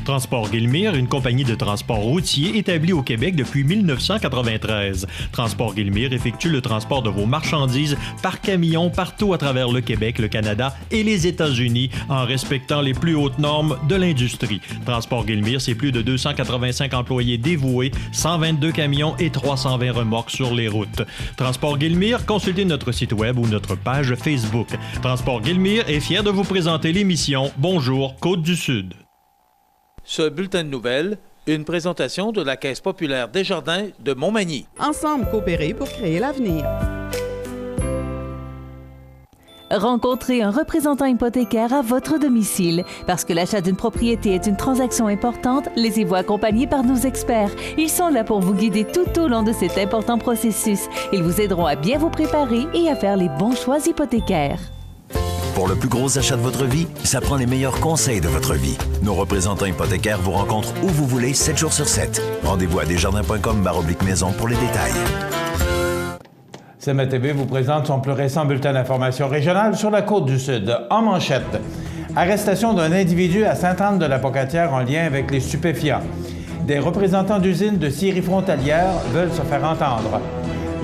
Transport Guillemire, une compagnie de transport routier établie au Québec depuis 1993. Transport Guillemire effectue le transport de vos marchandises par camion partout à travers le Québec, le Canada et les États-Unis en respectant les plus hautes normes de l'industrie. Transport Guillemire, c'est plus de 285 employés dévoués, 122 camions et 320 remorques sur les routes. Transport Guillemire, consultez notre site web ou notre page Facebook. Transport Guillemire est fier de vous présenter l'émission Bonjour Côte-du-Sud. Ce bulletin de nouvelles, une présentation de la Caisse populaire Desjardins de Montmagny. Ensemble coopérer pour créer l'avenir. Rencontrez un représentant hypothécaire à votre domicile. Parce que l'achat d'une propriété est une transaction importante, laissez-vous accompagner par nos experts. Ils sont là pour vous guider tout au long de cet important processus. Ils vous aideront à bien vous préparer et à faire les bons choix hypothécaires. Pour le plus gros achat de votre vie, ça prend les meilleurs conseils de votre vie. Nos représentants hypothécaires vous rencontrent où vous voulez, 7 jours sur 7. Rendez-vous à desjardins.com/maison pour les détails. CMA-TV vous présente son plus récent bulletin d'information régionale sur la Côte-du-Sud. En manchette, arrestation d'un individu à Sainte-Anne-de-la-Pocatière en lien avec les stupéfiants. Des représentants d'usines de scieries frontalières veulent se faire entendre.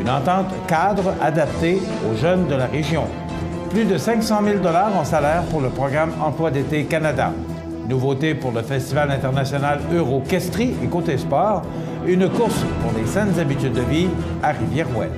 Une entente cadre adaptée aux jeunes de la région. Plus de 500 000 $ en salaire pour le programme Emploi d'été Canada. Nouveauté pour le Festival international Euro-Questrie et côté sport, une course pour les saines habitudes de vie à Rivière-Ouelle.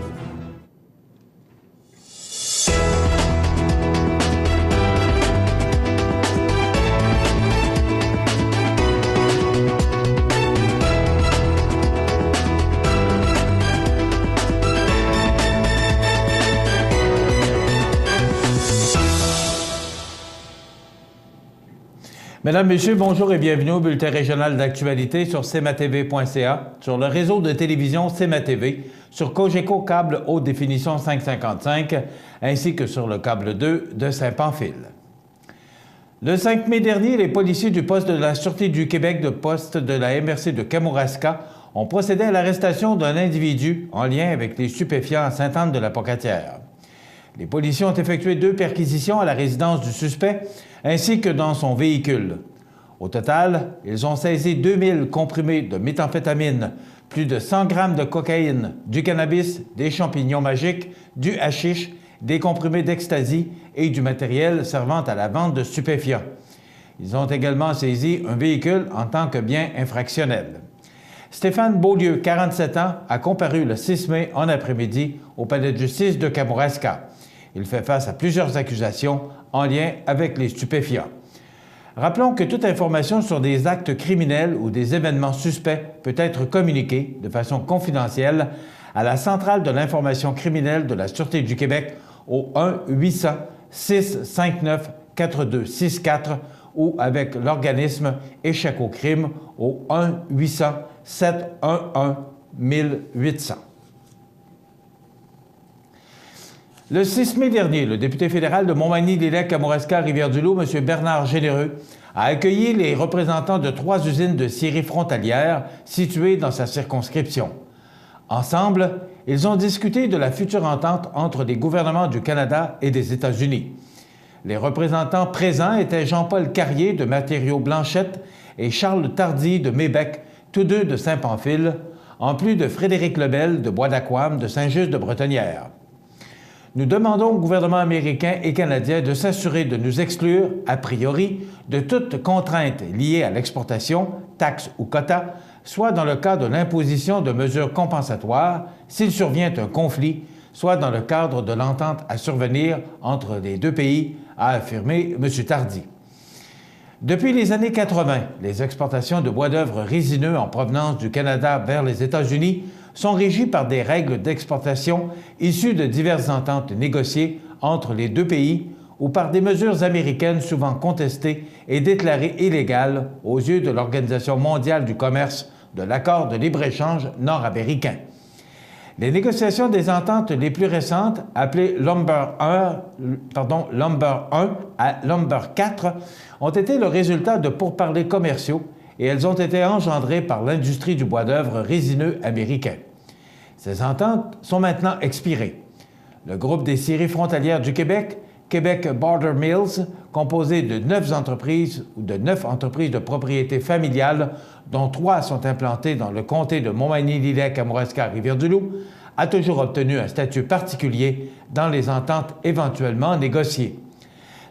Mesdames, Messieurs, bonjour et bienvenue au bulletin régional d'actualité sur cmatv.ca, sur le réseau de télévision CMA-TV, sur Cogeco câble haute définition 555, ainsi que sur le câble 2 de Saint-Pamphile. Le 5 mai dernier, les policiers du poste de la Sûreté du Québec de poste de la MRC de Kamouraska ont procédé à l'arrestation d'un individu en lien avec les stupéfiants à Sainte-Anne-de-la-Pocatière. Les policiers ont effectué 2 perquisitions à la résidence du suspect ainsi que dans son véhicule. Au total, ils ont saisi 2000 comprimés de méthamphétamine, plus de 100 grammes de cocaïne, du cannabis, des champignons magiques, du hashish, des comprimés d'ecstasy et du matériel servant à la vente de stupéfiants. Ils ont également saisi un véhicule en tant que bien infractionnel. Stéphane Beaulieu, 47 ans, a comparu le 6 mai en après-midi au palais de justice de Kamouraska. Il fait face à plusieurs accusations en lien avec les stupéfiants. Rappelons que toute information sur des actes criminels ou des événements suspects peut être communiquée de façon confidentielle à la Centrale de l'information criminelle de la Sûreté du Québec au 1-800-659-4264 ou avec l'organisme Échec au crime au 1-800-711-1800. Le 6 mai dernier, le député fédéral de Montmagny-Lillet-Kamouraska-Rivière-du-Loup, M. Bernard Généreux, a accueilli les représentants de 3 usines de scieries frontalières situées dans sa circonscription. Ensemble, ils ont discuté de la future entente entre les gouvernements du Canada et des États-Unis. Les représentants présents étaient Jean-Paul Carrier de Matériaux Blanchette et Charles Tardy de Mébec, tous deux de Saint-Pamphile, en plus de Frédéric Lebel de Bois-d'Aquam de Saint-Just-de-Bretonnière. Nous demandons au gouvernement américain et canadien de s'assurer de nous exclure, a priori, de toute contrainte liée à l'exportation, taxes ou quotas, soit dans le cas de l'imposition de mesures compensatoires s'il survient un conflit, soit dans le cadre de l'entente à survenir entre les 2 pays, a affirmé M. Tardy. Depuis les années 80, les exportations de bois d'œuvre résineux en provenance du Canada vers les États-Unis sont régies par des règles d'exportation issues de diverses ententes négociées entre les 2 pays ou par des mesures américaines souvent contestées et déclarées illégales aux yeux de l'Organisation mondiale du commerce de l'accord de libre-échange nord-américain. Les négociations des ententes les plus récentes, appelées Lumber 1 à Lumber 4, ont été le résultat de pourparlers commerciaux et elles ont été engendrées par l'industrie du bois d'œuvre résineux américain. Ces ententes sont maintenant expirées. Le groupe des scieries frontalières du Québec, Québec Border Mills, composé de 9 entreprises de propriété familiale, dont 3 sont implantées dans le comté de Montmagny-Lillet, Kamouraska, Rivière-du-Loup, a toujours obtenu un statut particulier dans les ententes éventuellement négociées.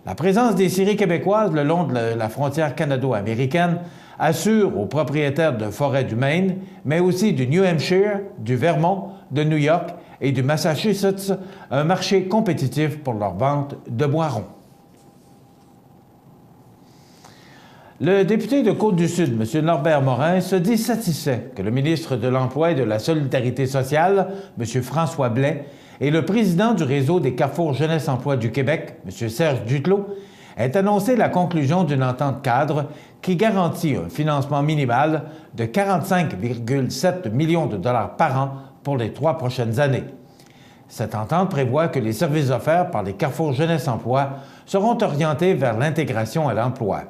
La présence des scieries québécoises le long de la frontière canado-américaine assure aux propriétaires de forêts du Maine, mais aussi du New Hampshire, du Vermont, de New York et du Massachusetts, un marché compétitif pour leur vente de bois rond. Le député de Côte-du-Sud, M. Norbert Morin, se dit satisfait que le ministre de l'Emploi et de la Solidarité sociale, M. François Blais, et le président du réseau des Carrefours Jeunesse-Emploi du Québec, M. Serge Duclos, aient annoncé la conclusion d'une entente cadre qui garantit un financement minimal de 45,7 millions de dollars par an pour les 3 prochaines années. Cette entente prévoit que les services offerts par les Carrefours Jeunesse-Emploi seront orientés vers l'intégration à l'emploi.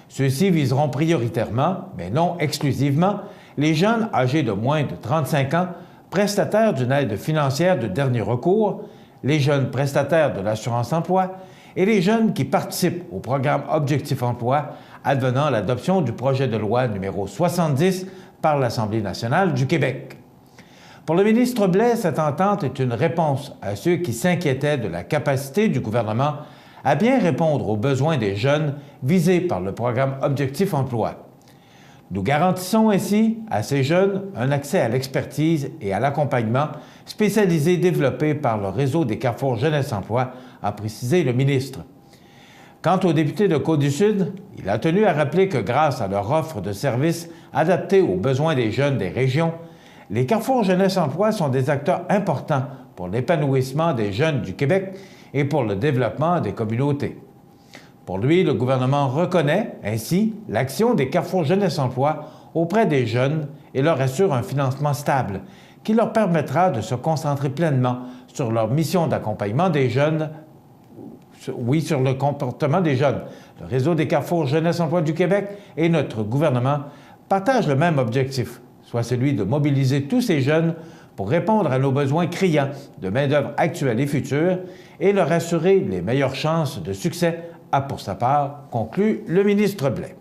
Ceux-ci viseront prioritairement, mais non exclusivement, les jeunes âgés de moins de 35 ans, prestataires d'une aide financière de dernier recours, les jeunes prestataires de l'assurance-emploi et les jeunes qui participent au programme Objectif Emploi, advenant l'adoption du projet de loi numéro 70 par l'Assemblée nationale du Québec. Pour le ministre Blais, cette entente est une réponse à ceux qui s'inquiétaient de la capacité du gouvernement à bien répondre aux besoins des jeunes visés par le programme Objectif Emploi. Nous garantissons ainsi à ces jeunes un accès à l'expertise et à l'accompagnement spécialisé développé par le réseau des Carrefours Jeunesse-Emploi, a précisé le ministre. Quant au député de Côte-du-Sud, il a tenu à rappeler que grâce à leur offre de services adaptés aux besoins des jeunes des régions, les Carrefours Jeunesse-Emploi sont des acteurs importants pour l'épanouissement des jeunes du Québec et pour le développement des communautés. Pour lui, le gouvernement reconnaît ainsi l'action des Carrefours Jeunesse-Emploi auprès des jeunes et leur assure un financement stable qui leur permettra de se concentrer pleinement sur leur mission d'accompagnement des jeunes, sur le comportement des jeunes. Le réseau des Carrefours Jeunesse-Emploi du Québec et notre gouvernement partagent le même objectif, soit celui de mobiliser tous ces jeunes pour répondre à nos besoins criants de main-d'œuvre actuelle et future et leur assurer les meilleures chances de succès, a pour sa part conclu le ministre Blais.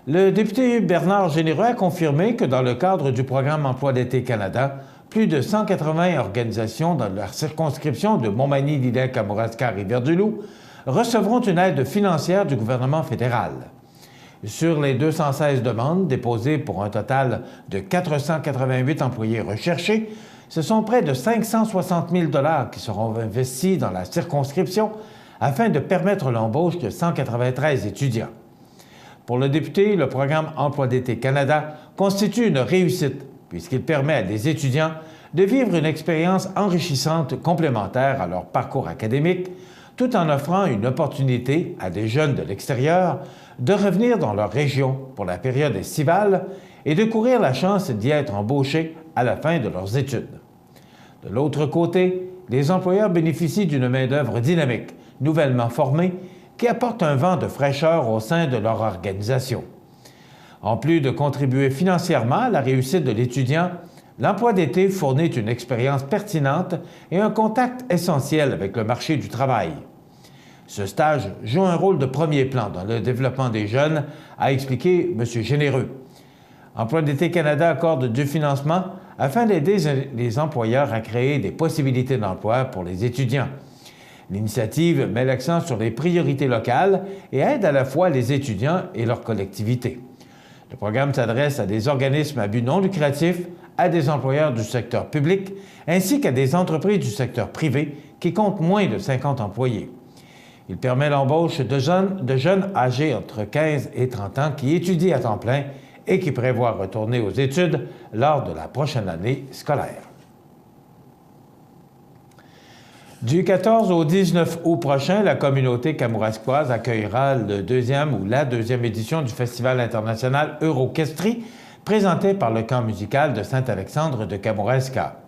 Le député Bernard Généreux a confirmé que dans le cadre du programme Emploi d'été Canada, plus de 180 organisations dans leur circonscription de Montmagny-Lillet, Kamouraska, Rivière-du-Loup recevront une aide financière du gouvernement fédéral. Sur les 216 demandes déposées pour un total de 488 employés recherchés, ce sont près de 560 000 $ qui seront investis dans la circonscription afin de permettre l'embauche de 193 étudiants. Pour le député, le programme Emploi d'été Canada constitue une réussite puisqu'il permet à des étudiants de vivre une expérience enrichissante complémentaire à leur parcours académique, tout en offrant une opportunité à des jeunes de l'extérieur de revenir dans leur région pour la période estivale et de courir la chance d'y être embauchés à la fin de leurs études. De l'autre côté, les employeurs bénéficient d'une main-d'œuvre dynamique, nouvellement formée, qui apporte un vent de fraîcheur au sein de leur organisation. En plus de contribuer financièrement à la réussite de l'étudiant, l'emploi d'été fournit une expérience pertinente et un contact essentiel avec le marché du travail. Ce stage joue un rôle de premier plan dans le développement des jeunes, a expliqué M. Généreux. Emploi d'été Canada accorde du financement afin d'aider les employeurs à créer des possibilités d'emploi pour les étudiants. L'initiative met l'accent sur les priorités locales et aide à la fois les étudiants et leurs collectivités. Le programme s'adresse à des organismes à but non lucratif, à des employeurs du secteur public, ainsi qu'à des entreprises du secteur privé qui comptent moins de 50 employés. Il permet l'embauche de jeunes âgés entre 15 et 30 ans qui étudient à temps plein et qui prévoient retourner aux études lors de la prochaine année scolaire. Du 14 au 19 août prochain, la communauté kamouraskoise accueillera la deuxième édition du Festival international Euroquestrie, présenté par le camp musical de Saint-Alexandre de Kamouraska.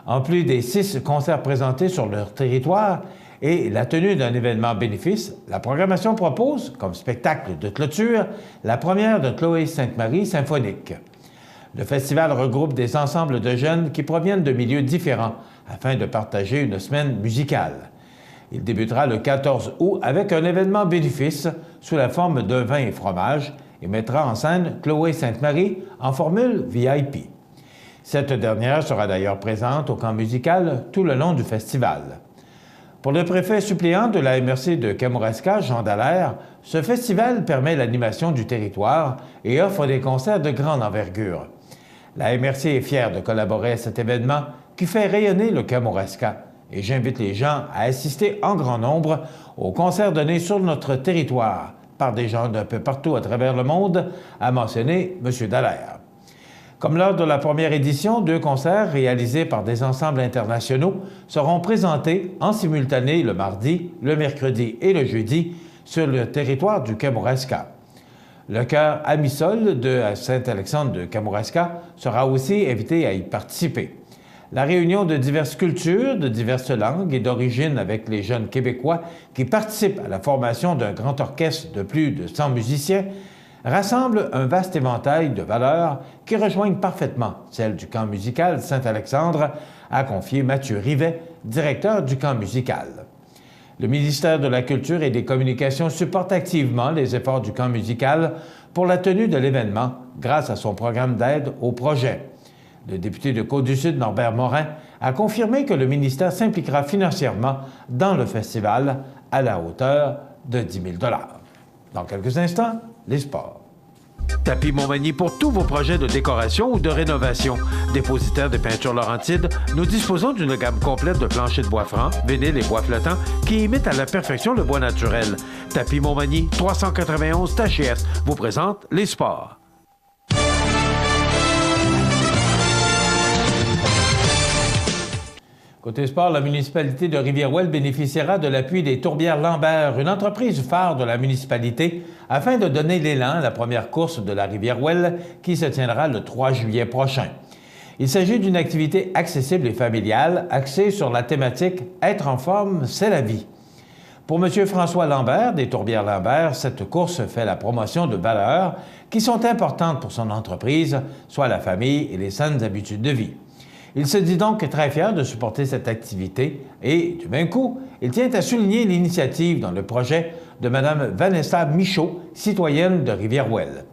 En plus des 6 concerts présentés sur leur territoire et la tenue d'un événement bénéfice, la programmation propose, comme spectacle de clôture, la première de Chloé Sainte-Marie symphonique. Le festival regroupe des ensembles de jeunes qui proviennent de milieux différents, afin de partager une semaine musicale. Il débutera le 14 août avec un événement bénéfice sous la forme de vin et fromage et mettra en scène Chloé Sainte-Marie en formule VIP. Cette dernière sera d'ailleurs présente au camp musical tout le long du festival. Pour le préfet suppléant de la MRC de Kamouraska, Jean Dallaire, ce festival permet l'animation du territoire et offre des concerts de grande envergure. La MRC est fière de collaborer à cet événement qui fait rayonner le Kamouraska et j'invite les gens à assister en grand nombre aux concerts donnés sur notre territoire par des gens d'un peu partout à travers le monde, a mentionné M. Dallaire. Comme lors de la première édition, 2 concerts réalisés par des ensembles internationaux seront présentés en simultané le mardi, le mercredi et le jeudi sur le territoire du Kamouraska. Le chœur Amisol de Saint-Alexandre de Kamouraska sera aussi invité à y participer. La réunion de diverses cultures, de diverses langues et d'origines avec les jeunes Québécois qui participent à la formation d'un grand orchestre de plus de 100 musiciens rassemble un vaste éventail de valeurs qui rejoignent parfaitement celles du camp musical Saint-Alexandre, a confié Mathieu Rivet, directeur du camp musical. Le ministère de la Culture et des Communications supporte activement les efforts du camp musical pour la tenue de l'événement grâce à son programme d'aide au projet. Le député de Côte-du-Sud, Norbert Morin, a confirmé que le ministère s'impliquera financièrement dans le festival à la hauteur de 10 000 $. Dans quelques instants, les sports. Tapis Montmagny pour tous vos projets de décoration ou de rénovation. Dépositaire de peinture Laurentide, nous disposons d'une gamme complète de planchers de bois franc, vinyle et bois flottants qui imitent à la perfection le bois naturel. Tapis Montmagny, 391 Tachias, vous présente les sports. Côté sport, la municipalité de Rivière-Ouelle bénéficiera de l'appui des Tourbières Lambert, une entreprise phare de la municipalité, afin de donner l'élan à la première course de la Rivière-Ouelle qui se tiendra le 3 juillet prochain. Il s'agit d'une activité accessible et familiale, axée sur la thématique « Être en forme, c'est la vie ». Pour M. François Lambert, des Tourbières Lambert, cette course fait la promotion de valeurs qui sont importantes pour son entreprise, soit la famille et les saines habitudes de vie. Il se dit donc très fier de supporter cette activité et, du même coup, il tient à souligner l'initiative dans le projet de Mme Vanessa Michaud, citoyenne de Rivière-Ouelle.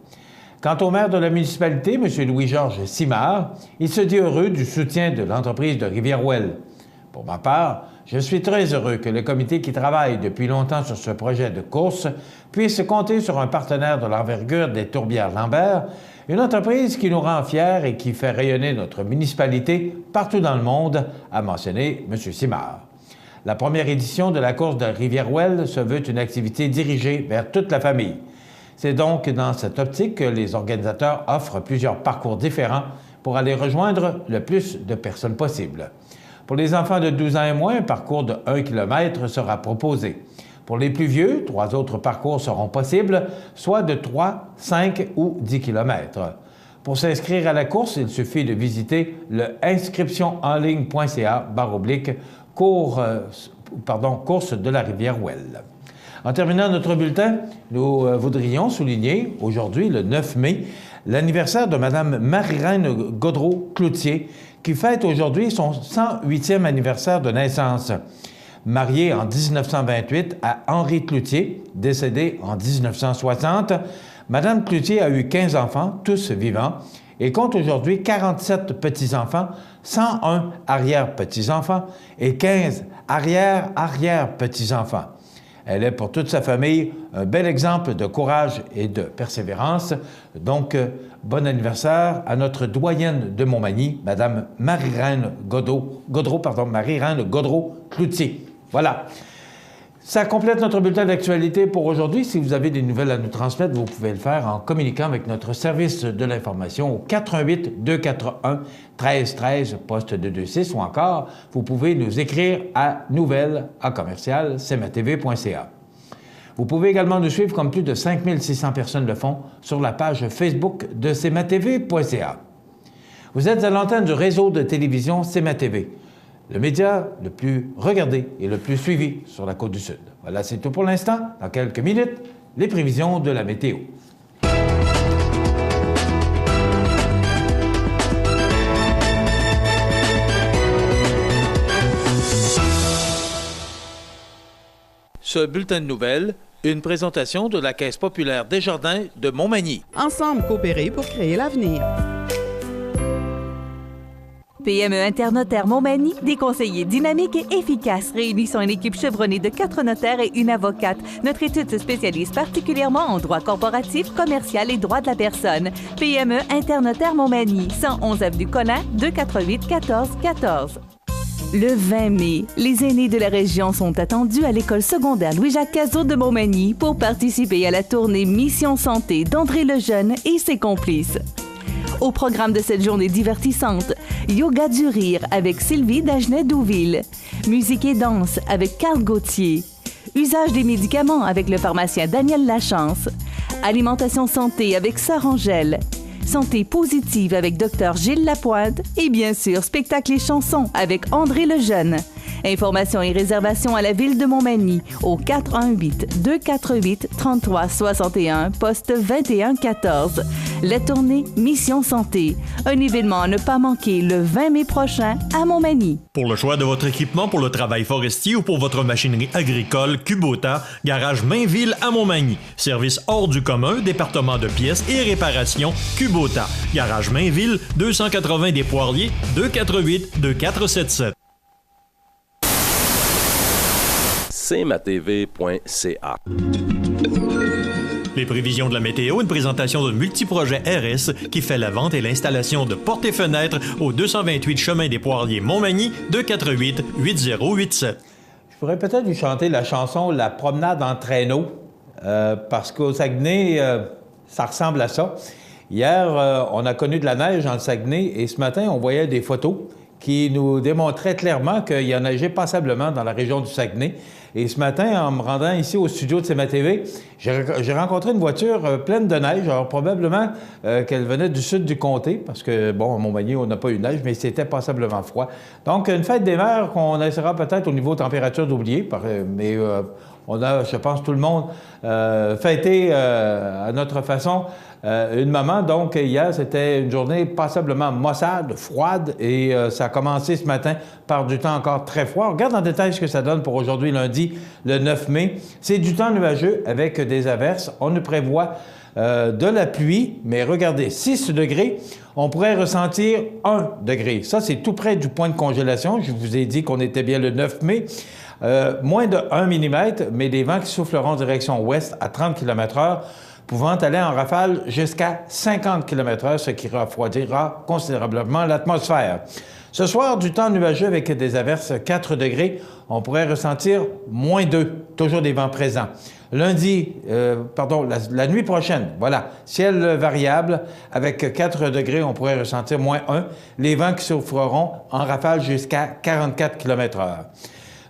Quant au maire de la municipalité, M. Louis-Georges Simard, il se dit heureux du soutien de l'entreprise de Rivière-Ouelle. Pour ma part, je suis très heureux que le comité qui travaille depuis longtemps sur ce projet de course puisse compter sur un partenaire de l'envergure des Tourbières Lambert, une entreprise qui nous rend fiers et qui fait rayonner notre municipalité partout dans le monde, a mentionné M. Simard. La première édition de la course de Rivière-Ouelle se veut une activité dirigée vers toute la famille. C'est donc dans cette optique que les organisateurs offrent plusieurs parcours différents pour aller rejoindre le plus de personnes possible. Pour les enfants de 12 ans et moins, un parcours de 1 km sera proposé. Pour les plus vieux, 3 autres parcours seront possibles, soit de 3, 5 ou 10 km. Pour s'inscrire à la course, il suffit de visiter le inscriptionenligne.ca/course de la Rivière-Ouelle. En terminant notre bulletin, nous voudrions souligner aujourd'hui, le 9 mai, l'anniversaire de Mme Marie-Reine Gaudreau-Cloutier, qui fête aujourd'hui son 108e anniversaire de naissance. Mariée en 1928 à Henri Cloutier, décédé en 1960, Mme Cloutier a eu 15 enfants, tous vivants, et compte aujourd'hui 47 petits-enfants, 101 arrière-petits-enfants et 15 arrière-arrière-petits-enfants. Elle est pour toute sa famille un bel exemple de courage et de persévérance. Donc, bon anniversaire à notre doyenne de Montmagny, Mme Marie-Reine Gaudreau-Cloutier. Voilà. Ça complète notre bulletin d'actualité pour aujourd'hui. Si vous avez des nouvelles à nous transmettre, vous pouvez le faire en communiquant avec notre service de l'information au 88 241 1313 poste 226 ou encore, vous pouvez nous écrire à nouvelles@cmatv.ca. Vous pouvez également nous suivre comme plus de 5600 personnes le font sur la page Facebook de cmatv.ca. Vous êtes à l'antenne du réseau de télévision CMA-TV, le média le plus regardé et le plus suivi sur la Côte-du-Sud. Voilà, c'est tout pour l'instant. Dans quelques minutes, les prévisions de la météo. Ce bulletin de nouvelles, une présentation de la Caisse populaire Desjardins de Montmagny. Ensemble coopérer pour créer l'avenir. PME Internotaire Montmagny, des conseillers dynamiques et efficaces réunissant une équipe chevronnée de 4 notaires et une avocate. Notre étude se spécialise particulièrement en droit corporatif, commercial et droit de la personne. PME Internotaire Montmagny, 111 avenue Conin, 248 14 14. Le 20 mai, les aînés de la région sont attendus à l'école secondaire Louis-Jacques Cazot de Montmagny pour participer à la tournée Mission Santé d'André Lejeune et ses complices. Au programme de cette journée divertissante, yoga du rire avec Sylvie Dagenet-Douville, musique et danse avec Carl Gauthier, usage des médicaments avec le pharmacien Daniel Lachance, alimentation santé avec Sœur Angèle, santé positive avec Dr Gilles Lapointe et bien sûr spectacle et chansons avec André Lejeune. Informations et réservations à la ville de Montmagny au 418-248-3361, poste 2114. La tournée Mission Santé, un événement à ne pas manquer le 20 mai prochain à Montmagny. Pour le choix de votre équipement pour le travail forestier ou pour votre machinerie agricole, Kubota, garage Mainville à Montmagny. Service hors du commun, département de pièces et réparation, Kubota. Garage Mainville, 280 des Poiriers, 248-2477. cmatv.ca. Les prévisions de la météo, une présentation de Multiprojet RS qui fait la vente et l'installation de portes et fenêtres au 228 chemin des Poiriers Montmagny, 248-8087. Je pourrais peut-être lui chanter la chanson « La promenade en traîneau » parce qu'au Saguenay, ça ressemble à ça. Hier, on a connu de la neige dans le Saguenay et ce matin, on voyait des photos qui nous démontraient clairement qu'il y en neigeait passablement dans la région du Saguenay. Et ce matin, en me rendant ici au studio de CMA-TV, j'ai rencontré une voiture pleine de neige. Alors, probablement qu'elle venait du sud du comté, parce que, bon, à Montmagny, on n'a pas eu de neige, mais c'était passablement froid. Donc, une fête des mers qu'on essaiera peut-être au niveau température d'oublier, mais on a, je pense, tout le monde fêté à notre façon une maman. Donc, hier, c'était une journée passablement maussade, froide, et ça a commencé ce matin par du temps encore très froid. On regarde en détail ce que ça donne pour aujourd'hui, lundi, le 9 mai. C'est du temps nuageux avec des averses. On nous prévoit de la pluie, mais regardez, 6 degrés, on pourrait ressentir 1 degré. Ça, c'est tout près du point de congélation. Je vous ai dit qu'on était bien le 9 mai. Moins de 1 mm, mais des vents qui souffleront en direction ouest à 30 km/h, pouvant aller en rafale jusqu'à 50 km/h, ce qui refroidira considérablement l'atmosphère. Ce soir, du temps nuageux avec des averses 4 degrés, on pourrait ressentir moins 2, toujours des vents présents. Lundi, la nuit prochaine, voilà, ciel variable, avec 4 degrés, on pourrait ressentir moins 1, les vents qui souffleront en rafale jusqu'à 44 km/h.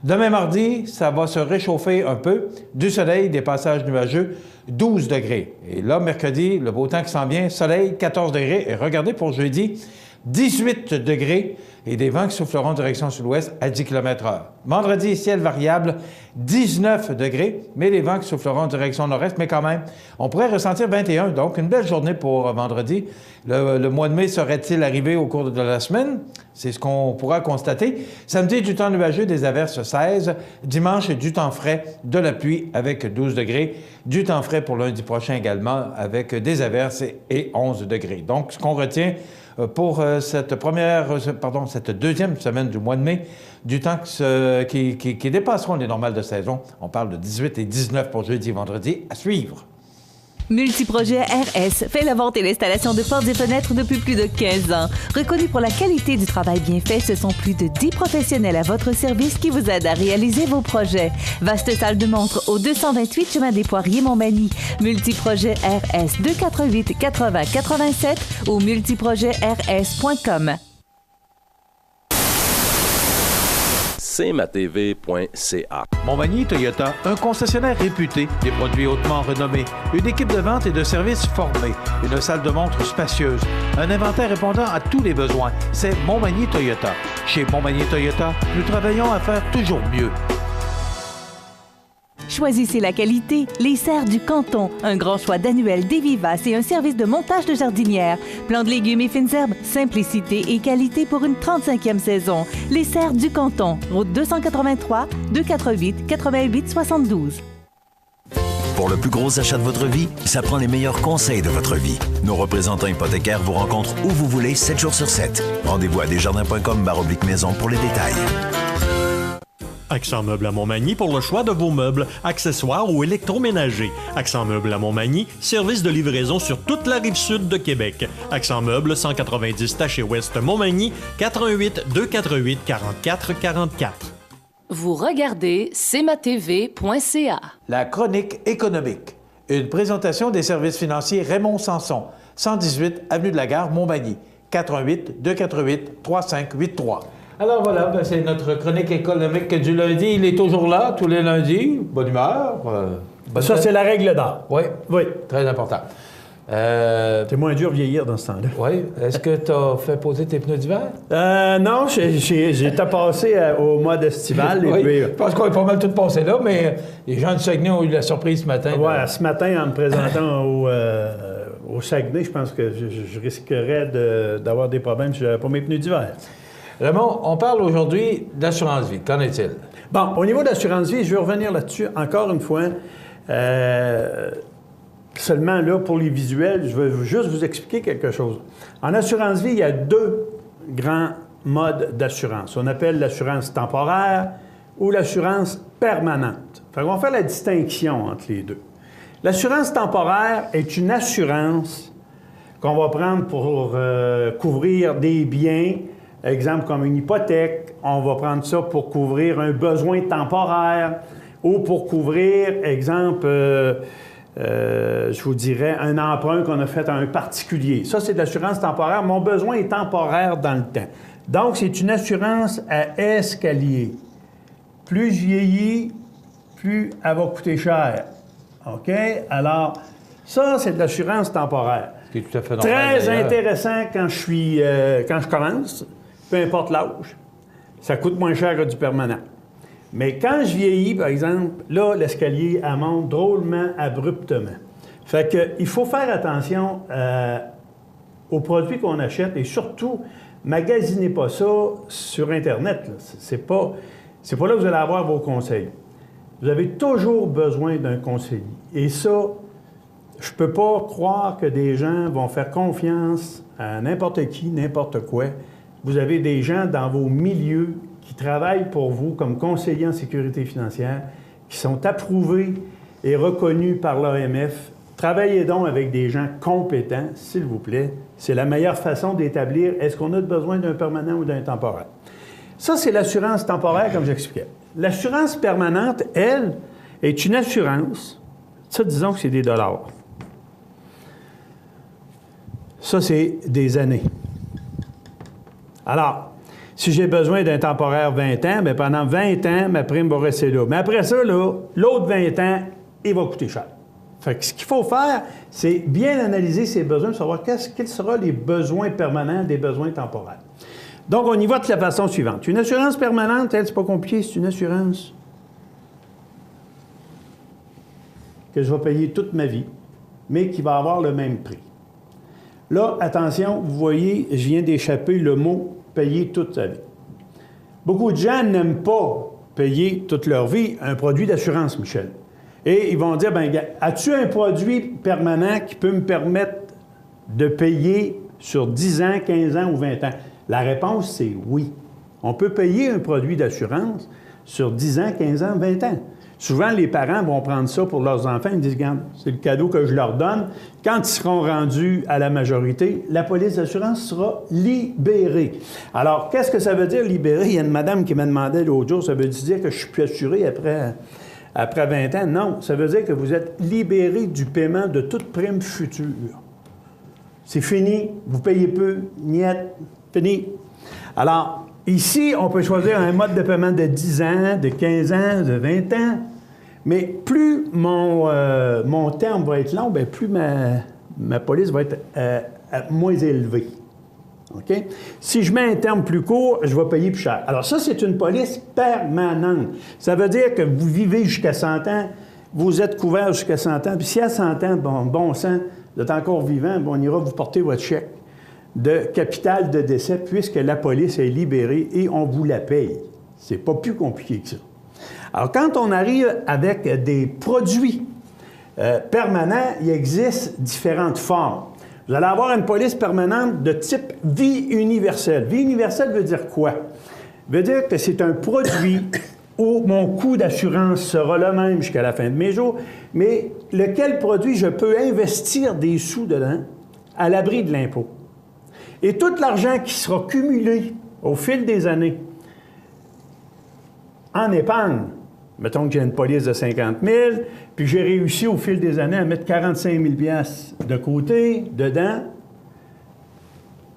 Demain mardi, ça va se réchauffer un peu, du soleil, des passages nuageux, 12 degrés. Et là, mercredi, le beau temps qui s'en vient, soleil, 14 degrés. Et regardez pour jeudi, 18 degrés et des vents qui souffleront en direction sud-ouest à 10 km/h. Vendredi, ciel variable, 19 degrés, mais les vents qui souffleront en direction nord-est, mais quand même, on pourrait ressentir 21, donc une belle journée pour vendredi. Le mois de mai serait-il arrivé au cours de la semaine? C'est ce qu'on pourra constater. Samedi, du temps nuageux, des averses 16. Dimanche, du temps frais, de la pluie avec 12 degrés. Du temps frais pour lundi prochain également avec des averses et 11 degrés. Donc, ce qu'on retient pour cette deuxième semaine du mois de mai, du temps qui dépasseront les normales de saison. On parle de 18 et 19 pour jeudi et vendredi. À suivre. Multiprojet RS fait la vente et l'installation de portes et fenêtres depuis plus de 15 ans. Reconnu pour la qualité du travail bien fait, ce sont plus de 10 professionnels à votre service qui vous aident à réaliser vos projets. Vaste salle de montre au 228 chemin des Poiriers Montmagny. Multiprojet RS 248 80 87 ou multiprojetrs.com. cmatv.ca. Montmagny Toyota, un concessionnaire réputé, des produits hautement renommés, une équipe de vente et de services formée, une salle de montre spacieuse, un inventaire répondant à tous les besoins. C'est Montmagny Toyota. Chez Montmagny Toyota, nous travaillons à faire toujours mieux. Choisissez la qualité, les serres du Canton, un grand choix d'annuels, des vivaces et un service de montage de jardinière. Plants de légumes et fines herbes, simplicité et qualité pour une 35e saison. Les serres du Canton, route 283 248 88 72. Pour le plus gros achat de votre vie, ça prend les meilleurs conseils de votre vie. Nos représentants hypothécaires vous rencontrent où vous voulez, 7 jours sur 7. Rendez-vous à desjardins.com/maison pour les détails. Accent Meubles à Montmagny pour le choix de vos meubles, accessoires ou électroménagers. Accent Meubles à Montmagny, service de livraison sur toute la rive sud de Québec. Accent Meubles, 190 Taché Ouest Montmagny, 88 248 44 44. Vous regardez cmatv.ca. La chronique économique. Une présentation des services financiers Raymond Sanson, 118 Avenue de la Gare, Montmagny, 88 248 3583. Alors voilà, ben c'est notre chronique économique du lundi. Il est toujours là, tous les lundis. Bonne humeur. Ça, c'est la règle d'or. Oui, Oui. très important. C'est moins dur vieillir dans ce temps-là. Oui. Est-ce que tu as fait poser tes pneus d'hiver? Non, j'ai été passé au mois estival. Oui, Et puis, je pense qu'on est pas mal tout passé là, mais les gens du Saguenay ont eu la surprise ce matin. Ouais, ce matin, en me présentant au Saguenay, je pense que je risquerais d'avoir des problèmes si je n'avais pas mes pneus d'hiver. Raymond, on parle aujourd'hui d'assurance vie. Qu'en est-il? Bon, au niveau de l'assurance vie, je vais revenir là-dessus encore une fois. Seulement là, pour les visuels, je vais juste vous expliquer quelque chose. En assurance vie, il y a deux grands modes d'assurance. On appelle l'assurance temporaire ou l'assurance permanente. Fait qu'on va faire la distinction entre les deux. L'assurance temporaire est une assurance qu'on va prendre pour couvrir des biens, exemple comme une hypothèque. On va prendre ça pour couvrir un besoin temporaire ou pour couvrir, exemple, je vous dirais, un emprunt qu'on a fait à un particulier. Ça, c'est de l'assurance temporaire. Mon besoin est temporaire dans le temps. Donc, c'est une assurance à escalier. Plus je vieillis, plus elle va coûter cher. OK? Alors, ça, c'est de l'assurance temporaire. Ce qui est tout à fait normal. Très d'ailleurs. intéressant quand je commence, peu importe l'âge. Ça coûte moins cher que du permanent. Mais quand je vieillis, par exemple, là, l'escalier, elle monte drôlement abruptement. Fait que, il faut faire attention aux produits qu'on achète et surtout, magasinez pas ça sur Internet. Là. C'est pas là que vous allez avoir vos conseils. Vous avez toujours besoin d'un conseiller. Et ça, je peux pas croire que des gens vont faire confiance à n'importe qui, n'importe quoi. Vous avez des gens dans vos milieux qui travaillent pour vous comme conseillers en sécurité financière, qui sont approuvés et reconnus par l'AMF. Travaillez donc avec des gens compétents, s'il vous plaît. C'est la meilleure façon d'établir est-ce qu'on a besoin d'un permanent ou d'un temporaire. Ça, c'est l'assurance temporaire, comme j'expliquais. L'assurance permanente, elle, est une assurance. Ça, disons que c'est des dollars. Ça, c'est des années. Alors, si j'ai besoin d'un temporaire 20 ans, bien, pendant 20 ans, ma prime va rester là. Mais après ça, là, l'autre 20 ans, il va coûter cher. Fait que ce qu'il faut faire, c'est bien analyser ses besoins, savoir quels seront les besoins permanents des besoins temporaires. Donc, on y va de la façon suivante. Une assurance permanente, elle, c'est pas compliqué, c'est une assurance que je vais payer toute ma vie, mais qui va avoir le même prix. Là, attention, vous voyez, je viens d'échapper le mot « payer toute sa vie ». Beaucoup de gens n'aiment pas payer toute leur vie un produit d'assurance, Michel. Et ils vont dire, bien, as-tu un produit permanent qui peut me permettre de payer sur 10 ans, 15 ans ou 20 ans? La réponse, c'est oui. On peut payer un produit d'assurance sur 10 ans, 15 ans, 20 ans. Souvent, les parents vont prendre ça pour leurs enfants. Ils disent, regarde, c'est le cadeau que je leur donne. Quand ils seront rendus à la majorité, la police d'assurance sera libérée. Alors, qu'est-ce que ça veut dire, libérée? Il y a une madame qui m'a demandé l'autre jour, ça veut dire que je suis plus assuré après 20 ans? Non, ça veut dire que vous êtes libéré du paiement de toute prime future. C'est fini, vous payez peu, niet, fini. Alors, ici, on peut choisir un mode de paiement de 10 ans, de 15 ans, de 20 ans. Mais plus mon terme va être long, bien, plus ma police va être moins élevée. OK? Si je mets un terme plus court, je vais payer plus cher. Alors ça, c'est une police permanente. Ça veut dire que vous vivez jusqu'à 100 ans, vous êtes couvert jusqu'à 100 ans, puis si à 100 ans, bon sang, vous êtes encore vivant, on ira vous porter votre chèque de capital de décès puisque la police est libérée et on vous la paye. C'est pas plus compliqué que ça. Alors, quand on arrive avec des produits permanents, il existe différentes formes. Vous allez avoir une police permanente de type vie universelle. Vie universelle veut dire quoi? Veut dire que c'est un produit où mon coût d'assurance sera le même jusqu'à la fin de mes jours, mais lequel produit je peux investir des sous dedans à l'abri de l'impôt. Et tout l'argent qui sera cumulé au fil des années en épargne, mettons que j'ai une police de 50 000, puis j'ai réussi au fil des années à mettre 45 000 $ de côté, dedans,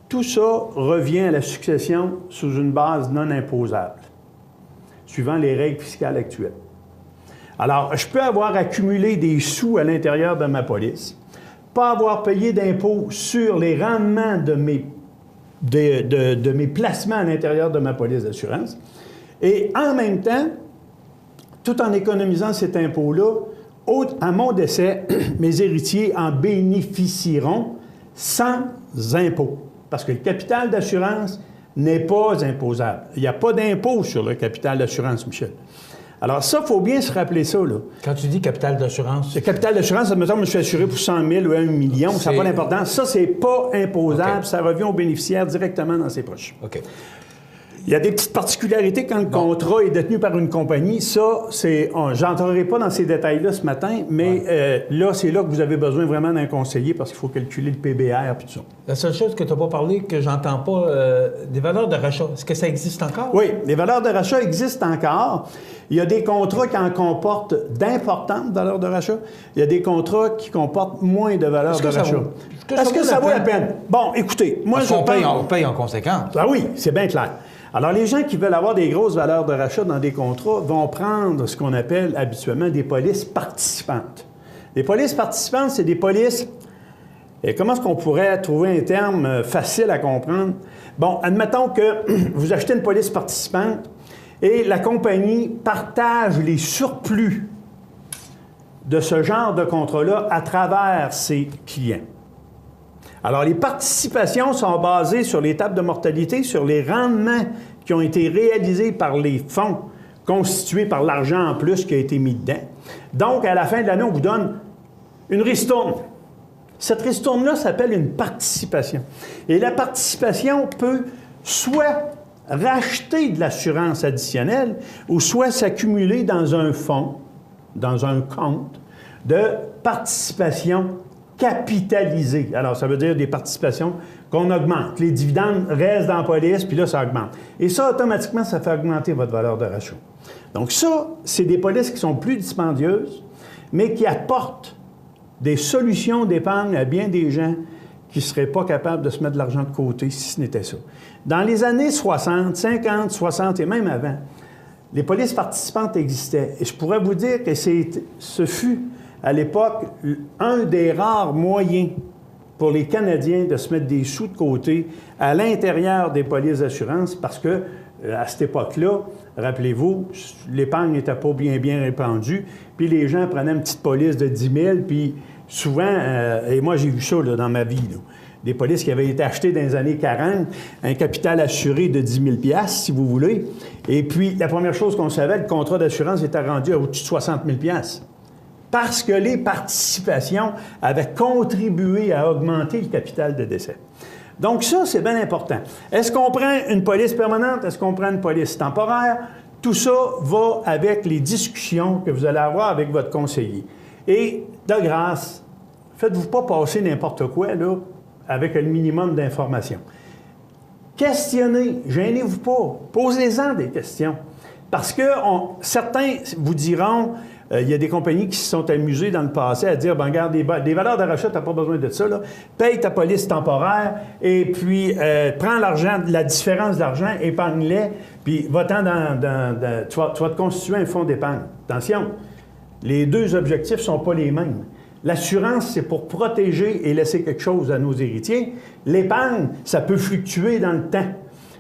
tout ça revient à la succession sous une base non imposable, suivant les règles fiscales actuelles. Alors, je peux avoir accumulé des sous à l'intérieur de ma police, pas avoir payé d'impôts sur les rendements de mes placements à l'intérieur de ma police d'assurance, et en même temps, tout en économisant cet impôt-là, à mon décès, mes héritiers en bénéficieront sans impôt. Parce que le capital d'assurance n'est pas imposable. Il n'y a pas d'impôt sur le capital d'assurance, Michel. Alors ça, il faut bien se rappeler ça, là. Quand tu dis capital d'assurance... Le capital d'assurance, admettons que je suis assuré pour 100 000 ou 1 million, ça n'a pas d'importance. Ça, c'est pas imposable. Okay. Ça revient au bénéficiaire directement dans ses poches. OK. Il y a des petites particularités quand le contrat est détenu par une compagnie. Ça, c'est... J'entrerai pas dans ces détails-là ce matin, mais là, c'est là que vous avez besoin vraiment d'un conseiller parce qu'il faut calculer le PBR et tout ça. La seule chose que tu n'as pas parlé, que j'entends pas, des valeurs de rachat, est-ce que ça existe encore? Oui, les valeurs de rachat existent encore. Il y a des contrats qui en comportent d'importantes valeurs de rachat. Il y a des contrats qui comportent moins de valeurs de rachat. Est-ce que ça vaut la peine? Bon, écoutez, moi, on paye en conséquence. Ah oui, c'est bien clair. Alors, les gens qui veulent avoir des grosses valeurs de rachat dans des contrats vont prendre ce qu'on appelle habituellement des polices participantes. Les polices participantes, c'est des polices... Et comment est-ce qu'on pourrait trouver un terme facile à comprendre? Bon, admettons que vous achetez une police participante et la compagnie partage les surplus de ce genre de contrat-là à travers ses clients. Alors, les participations sont basées sur les tables de mortalité, sur les rendements qui ont été réalisés par les fonds constitués par l'argent en plus qui a été mis dedans. Donc, à la fin de l'année, on vous donne une ristourne. Cette ristourne-là s'appelle une participation. Et la participation peut soit racheter de l'assurance additionnelle ou soit s'accumuler dans un fonds, dans un compte de participation capitalisée. Alors, ça veut dire des participations qu'on augmente. Les dividendes restent dans la police, puis là, ça augmente. Et ça, automatiquement, ça fait augmenter votre valeur de rachat. Donc ça, c'est des polices qui sont plus dispendieuses, mais qui apportent des solutions d'épargne à bien des gens qui ne seraient pas capables de se mettre de l'argent de côté si ce n'était ça. Dans les années 60, 50, 60 et même avant, les polices participantes existaient. Et je pourrais vous dire que ce fut, à l'époque, un des rares moyens pour les Canadiens de se mettre des sous de côté à l'intérieur des polices d'assurance parce que, à cette époque-là, rappelez-vous, l'épargne n'était pas bien répandue, puis les gens prenaient une petite police de 10 000, puis souvent, et moi j'ai vu ça là, dans ma vie, là, des polices qui avaient été achetées dans les années 40, un capital assuré de 10 000 $, si vous voulez, et puis la première chose qu'on savait, le contrat d'assurance était rendu à au-dessus de 60 000 $. Parce que les participations avaient contribué à augmenter le capital de décès. Donc ça, c'est bien important. Est-ce qu'on prend une police permanente? Est-ce qu'on prend une police temporaire? Tout ça va avec les discussions que vous allez avoir avec votre conseiller. Et de grâce, faites-vous pas passer n'importe quoi là, avec un minimum d'informations. Questionnez, gênez-vous pas, posez-en des questions. Parce que certains vous diront... il y a des compagnies qui se sont amusées dans le passé à dire, ben regarde, des valeurs de rachat, tu n'as pas besoin de ça, là. Paye ta police temporaire et puis prends l'argent, la différence d'argent, épargne-les, puis va-t'en tu vas te constituer un fonds d'épargne. Attention, les deux objectifs ne sont pas les mêmes. L'assurance, c'est pour protéger et laisser quelque chose à nos héritiers. L'épargne, ça peut fluctuer dans le temps.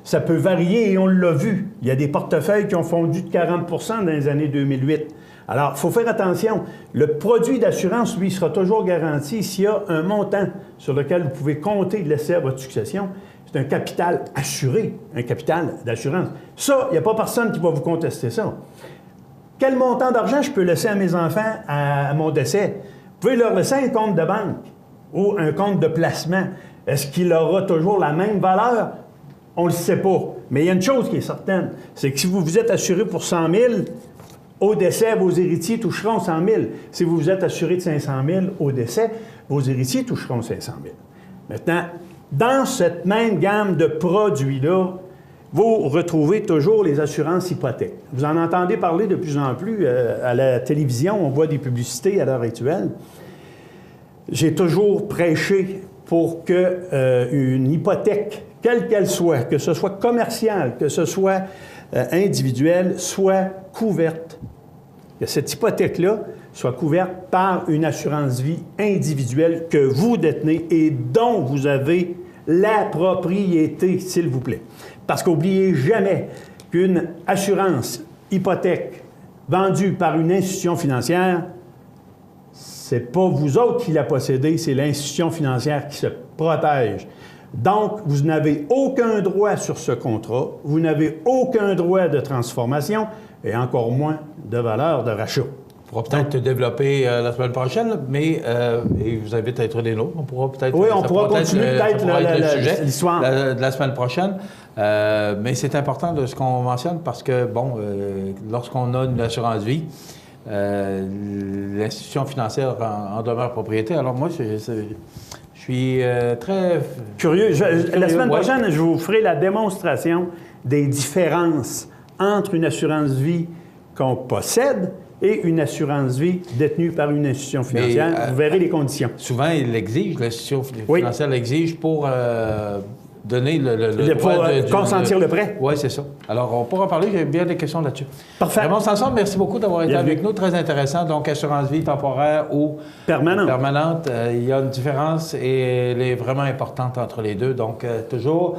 Ça peut varier et on l'a vu. Il y a des portefeuilles qui ont fondu de 40 % dans les années 2008. Alors, il faut faire attention. Le produit d'assurance, lui, sera toujours garanti s'il y a un montant sur lequel vous pouvez compter de laisser à votre succession. C'est un capital assuré, un capital d'assurance. Ça, il n'y a pas personne qui va vous contester ça. Quel montant d'argent je peux laisser à mes enfants à mon décès? Vous pouvez leur laisser un compte de banque ou un compte de placement. Est-ce qu'il aura toujours la même valeur? On ne le sait pas. Mais il y a une chose qui est certaine, c'est que si vous vous êtes assuré pour 100 000, au décès, vos héritiers toucheront 100 000. Si vous vous êtes assuré de 500 000 au décès, vos héritiers toucheront 500 000. Maintenant, dans cette même gamme de produits-là, vous retrouvez toujours les assurances hypothèques. Vous en entendez parler de plus en plus à la télévision. On voit des publicités à l'heure actuelle. J'ai toujours prêché pour qu'une hypothèque, quelle qu'elle soit, que ce soit commerciale, que ce soit individuelle, soit couverte. Que cette hypothèque-là soit couverte par une assurance vie individuelle que vous détenez et dont vous avez la propriété, s'il vous plaît. Parce qu'oubliez jamais qu'une assurance hypothèque vendue par une institution financière, c'est pas vous autres qui la possédez, c'est l'institution financière qui se protège. Donc, vous n'avez aucun droit sur ce contrat, vous n'avez aucun droit de transformation et encore moins de valeur de rachat. On pourra peut-être développer la semaine prochaine, mais et je vous invite à être des nôtres. On pourra peut-être... Oui, on pourra continuer peut-être l'histoire de la semaine prochaine. Mais c'est important de ce qu'on mentionne parce que, bon, lorsqu'on a une assurance vie, l'institution financière en demeure propriété. Alors moi, je suis très... Curieux. La semaine prochaine, je vous ferai la démonstration des différences entre une assurance vie qu'on possède et une assurance vie détenue par une institution financière. Vous verrez les conditions. Souvent, il l'exige, l'institution financière l'exige pour donner le pour consentir le prêt. Oui, c'est ça. Alors, on pourra parler, j'ai bien des questions là-dessus. Parfait. Raymond Sanson, merci beaucoup d'avoir été avec nous. Très intéressant. Donc, assurance vie temporaire ou permanente. Il y a une différence et elle est vraiment importante entre les deux. Donc, toujours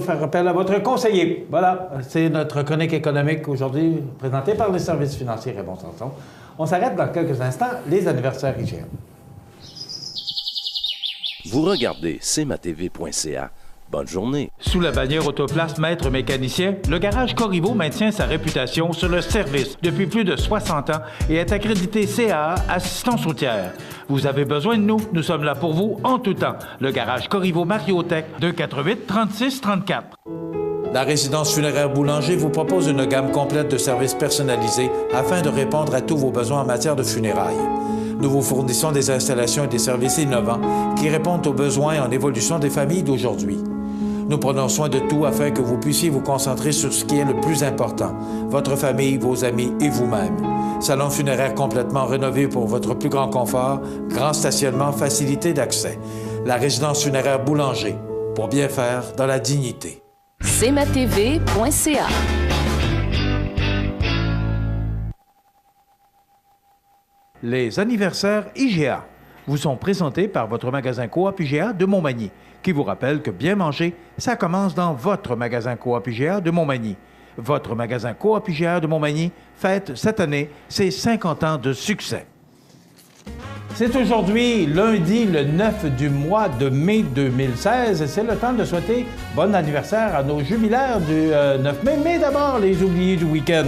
faire appel à votre conseiller. Voilà, c'est notre chronique économique aujourd'hui, présentée par les services financiers Raymond Sanson. On s'arrête dans quelques instants, les anniversaires IGA. Vous regardez cmatv.ca. Bonne journée. Sous la bannière Autoplace Maître Mécanicien, le garage Corriveau maintient sa réputation sur le service depuis plus de 60 ans et est accrédité CAA Assistance routière. Vous avez besoin de nous, nous sommes là pour vous en tout temps. Le garage Corriveau Mariotech, 248-3634. La résidence funéraire Boulanger vous propose une gamme complète de services personnalisés afin de répondre à tous vos besoins en matière de funérailles. Nous vous fournissons des installations et des services innovants qui répondent aux besoins en évolution des familles d'aujourd'hui. Nous prenons soin de tout afin que vous puissiez vous concentrer sur ce qui est le plus important, votre famille, vos amis et vous-même. Salon funéraire complètement rénové pour votre plus grand confort, grand stationnement, facilité d'accès. La résidence funéraire Boulanger, pour bien faire dans la dignité. cmatv.ca. Les anniversaires IGA vous sont présentés par votre magasin Coop IGA de Montmagny, qui vous rappelle que bien manger, ça commence dans votre magasin Coop IGA de Montmagny. Votre magasin Coop IGA de Montmagny fête cette année ses 50 ans de succès. C'est aujourd'hui, lundi, le 9 du mois de mai 2016. C'est le temps de souhaiter bon anniversaire à nos jubilaires du 9 mai. Mais d'abord, les oubliés du week-end.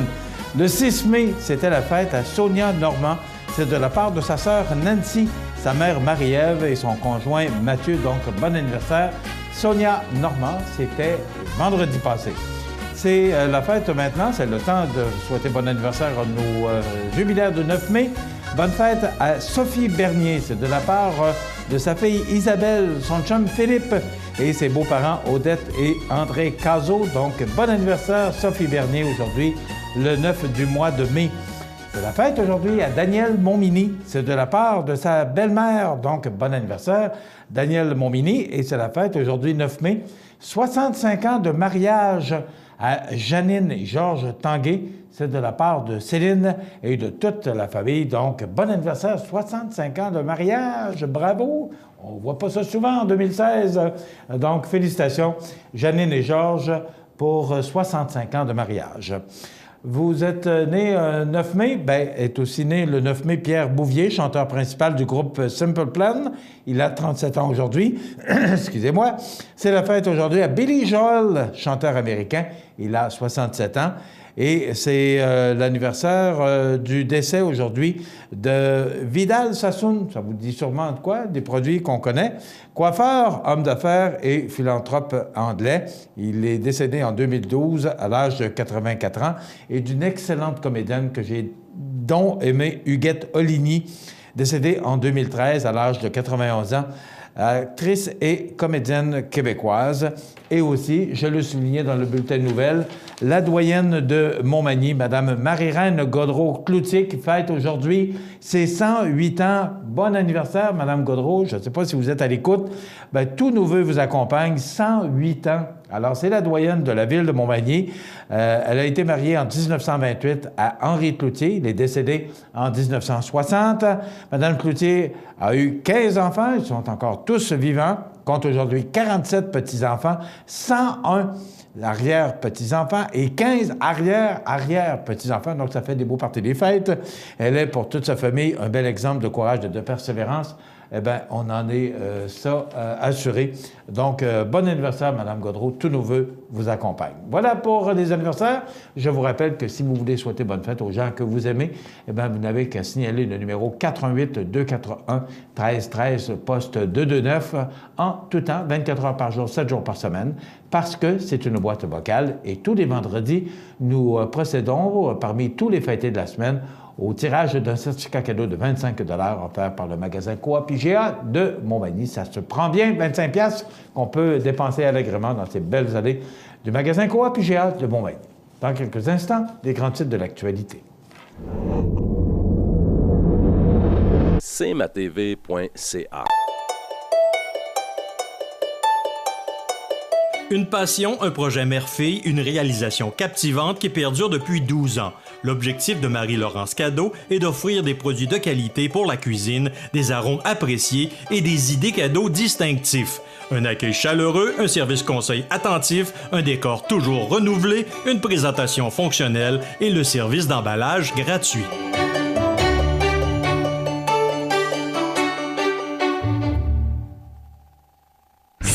Le 6 mai, c'était la fête à Sonia Normand. C'est de la part de sa sœur Nancy, sa mère Marie-Ève et son conjoint Mathieu. Donc, bon anniversaire. Sonia Normand, c'était vendredi passé. C'est la fête maintenant, c'est le temps de souhaiter bon anniversaire à nos jubilaires du 9 mai. Bonne fête à Sophie Bernier, c'est de la part de sa fille Isabelle, son chum Philippe et ses beaux-parents Odette et André Cazot. Donc, bon anniversaire Sophie Bernier aujourd'hui, le 9 du mois de mai. C'est la fête aujourd'hui à Daniel Montminy. C'est de la part de sa belle-mère, donc bon anniversaire, Daniel Montminy. Et c'est la fête aujourd'hui, 9 mai. 65 ans de mariage à Janine et Georges Tanguay. C'est de la part de Céline et de toute la famille. Donc, bon anniversaire, 65 ans de mariage, bravo! On ne voit pas ça souvent en 2016. Donc, félicitations, Janine et Georges, pour 65 ans de mariage. Vous êtes né le 9 mai, est aussi né le 9 mai Pierre Bouvier, chanteur principal du groupe Simple Plan. Il a 37 ans aujourd'hui. Excusez-moi. C'est la fête aujourd'hui à Billy Joel, chanteur américain. Il a 67 ans. Et c'est l'anniversaire du décès aujourd'hui de Vidal Sassoon. Ça vous dit sûrement de quoi? Des produits qu'on connaît. Coiffeur, homme d'affaires et philanthrope anglais. Il est décédé en 2012 à l'âge de 84 ans. Et d'une excellente comédienne que j'ai dont aimé Huguette Oligny, décédée en 2013 à l'âge de 91 ans. Actrice et comédienne québécoise. Et aussi, je le soulignais dans le bulletin de nouvelles, la doyenne de Montmagny, Mme Marie-Reine Gaudreau-Cloutier, qui fête aujourd'hui ses 108 ans. Bon anniversaire, Mme Gaudreau. Je ne sais pas si vous êtes à l'écoute. Tous nos vœux vous accompagnent. 108 ans. Alors, c'est la doyenne de la ville de Montmagny. Elle a été mariée en 1928 à Henri Cloutier. Il est décédé en 1960. Mme Cloutier a eu 15 enfants. Ils sont encore tous vivants. Compte aujourd'hui 47 petits-enfants, 101 arrière-petits-enfants et 15 arrière-arrière-petits-enfants. Donc, ça fait des beaux parties des fêtes. Elle est, pour toute sa famille, un bel exemple de courage et de persévérance. Eh bien, on en est assuré. Donc, bon anniversaire, Mme Gaudreau. Tous nos vœux vous accompagnent. Voilà pour les anniversaires. Je vous rappelle que si vous voulez souhaiter bonne fête aux gens que vous aimez, eh bien, vous n'avez qu'à signaler le numéro 418-241-1313, poste 229, en tout temps, 24 heures par jour, 7 jours par semaine, parce que c'est une boîte vocale. Et tous les vendredis, nous procédons, parmi tous les fêtés de la semaine, au tirage d'un certificat cadeau de 25 $ offert par le magasin Coop IGA de Montmagny. Ça se prend bien, 25 $ qu'on peut dépenser allègrement dans ces belles allées du magasin Coop IGA de Montmagny. Dans quelques instants, les grands titres de l'actualité. cmatv.ca. Une passion, un projet mère-fille, une réalisation captivante qui perdure depuis 12 ans. L'objectif de Marie-Laurence Cadeau est d'offrir des produits de qualité pour la cuisine, des arômes appréciés et des idées cadeaux distinctifs. Un accueil chaleureux, un service conseil attentif, un décor toujours renouvelé, une présentation fonctionnelle et le service d'emballage gratuit.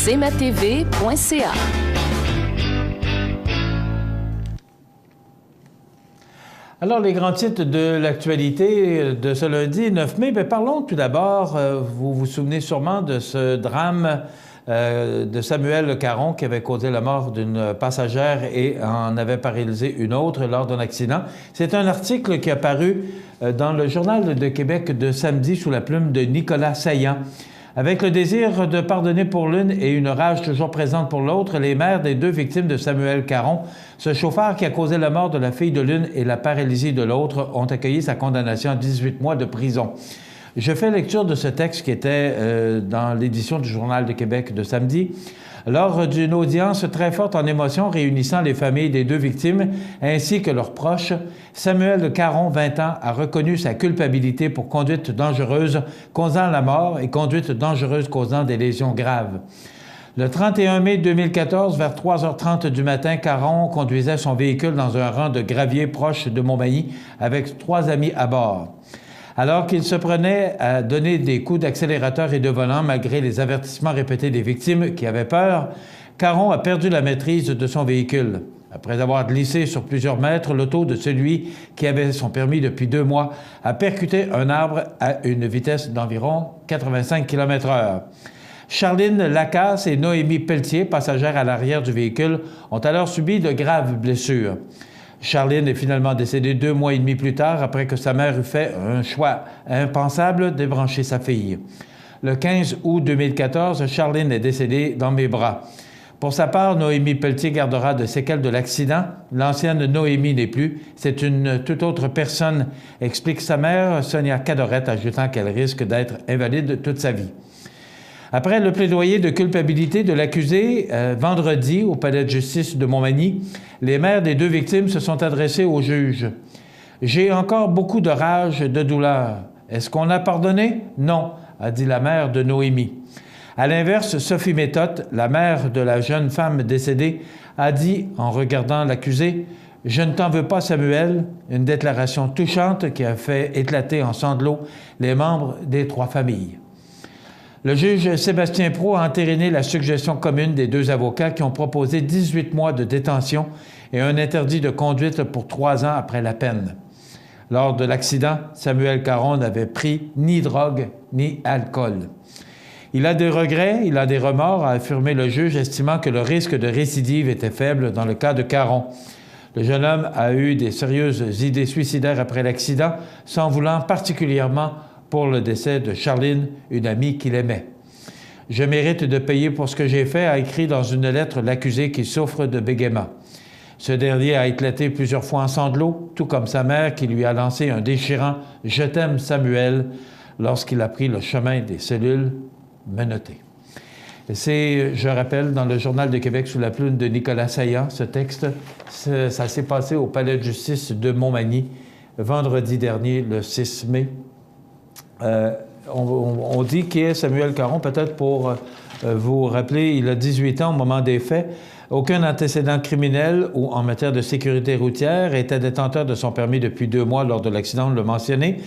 cmatv.ca. Alors, les grands titres de l'actualité de ce lundi 9 mai, parlons tout d'abord, vous vous souvenez sûrement de ce drame de Samuel Caron qui avait causé la mort d'une passagère et en avait paralysé une autre lors d'un accident. C'est un article qui est apparu dans le Journal de Québec de samedi sous la plume de Nicolas Saillant. Avec le désir de pardonner pour l'une et une rage toujours présente pour l'autre, les mères des deux victimes de Samuel Caron, ce chauffeur qui a causé la mort de la fille de l'une et la paralysie de l'autre, ont accueilli sa condamnation à 18 mois de prison. Je fais lecture de ce texte qui était dans l'édition du Journal de Québec de samedi. Lors d'une audience très forte en émotion réunissant les familles des deux victimes ainsi que leurs proches, Samuel Caron, 20 ans, a reconnu sa culpabilité pour conduite dangereuse causant la mort et conduite dangereuse causant des lésions graves. Le 31 mai 2014, vers 3h30 du matin, Caron conduisait son véhicule dans un rang de gravier proche de Montmagny avec 3 amis à bord. Alors qu'il se prenait à donner des coups d'accélérateur et de volant malgré les avertissements répétés des victimes qui avaient peur, Caron a perdu la maîtrise de son véhicule. Après avoir glissé sur plusieurs mètres, l'auto de celui qui avait son permis depuis 2 mois a percuté un arbre à une vitesse d'environ 85 km/h. Charline Lacasse et Noémie Pelletier, passagères à l'arrière du véhicule, ont alors subi de graves blessures. Charline est finalement décédée 2 mois et demi plus tard après que sa mère eut fait un choix impensable de débrancher sa fille. Le 15 août 2014, Charline est décédée dans mes bras. Pour sa part, Noémie Pelletier gardera de séquelles de l'accident. L'ancienne Noémie n'est plus. C'est une toute autre personne, explique sa mère, Sonia Cadorette, ajoutant qu'elle risque d'être invalide toute sa vie. Après le plaidoyer de culpabilité de l'accusé, vendredi, au palais de justice de Montmagny, les mères des 2 victimes se sont adressées au juge. « J'ai encore beaucoup de rage et de douleur. Est-ce qu'on a pardonné? Non, a dit la mère de Noémie. À l'inverse, Sophie Méthode, la mère de la jeune femme décédée, a dit, en regardant l'accusé, « Je ne t'en veux pas, Samuel », une déclaration touchante qui a fait éclater en sanglots les membres des 3 familles. Le juge Sébastien Prault a entériné la suggestion commune des 2 avocats qui ont proposé 18 mois de détention et un interdit de conduite pour 3 ans après la peine. Lors de l'accident, Samuel Caron n'avait pris ni drogue ni alcool. Il a des regrets, il a des remords, a affirmé le juge, estimant que le risque de récidive était faible dans le cas de Caron. Le jeune homme a eu des sérieuses idées suicidaires après l'accident, s'en voulant particulièrement pour le décès de Charline, une amie qu'il aimait. « Je mérite de payer pour ce que j'ai fait », a écrit dans une lettre l'accusé qui souffre de bégaiement. Ce dernier a éclaté plusieurs fois en sanglots, tout comme sa mère qui lui a lancé un déchirant « Je t'aime, Samuel » lorsqu'il a pris le chemin des cellules menottées. C'est, je rappelle, dans le Journal de Québec sous la plume de Nicolas Saillant, ce texte. Ça s'est passé au palais de justice de Montmagny, vendredi dernier, le 6 mai. On dit qui est Samuel Caron, peut-être pour vous rappeler, il a 18 ans au moment des faits, aucun antécédent criminel ou en matière de sécurité routière, était détenteur de son permis depuis 2 mois lors de l'accident, on l'a mentionné.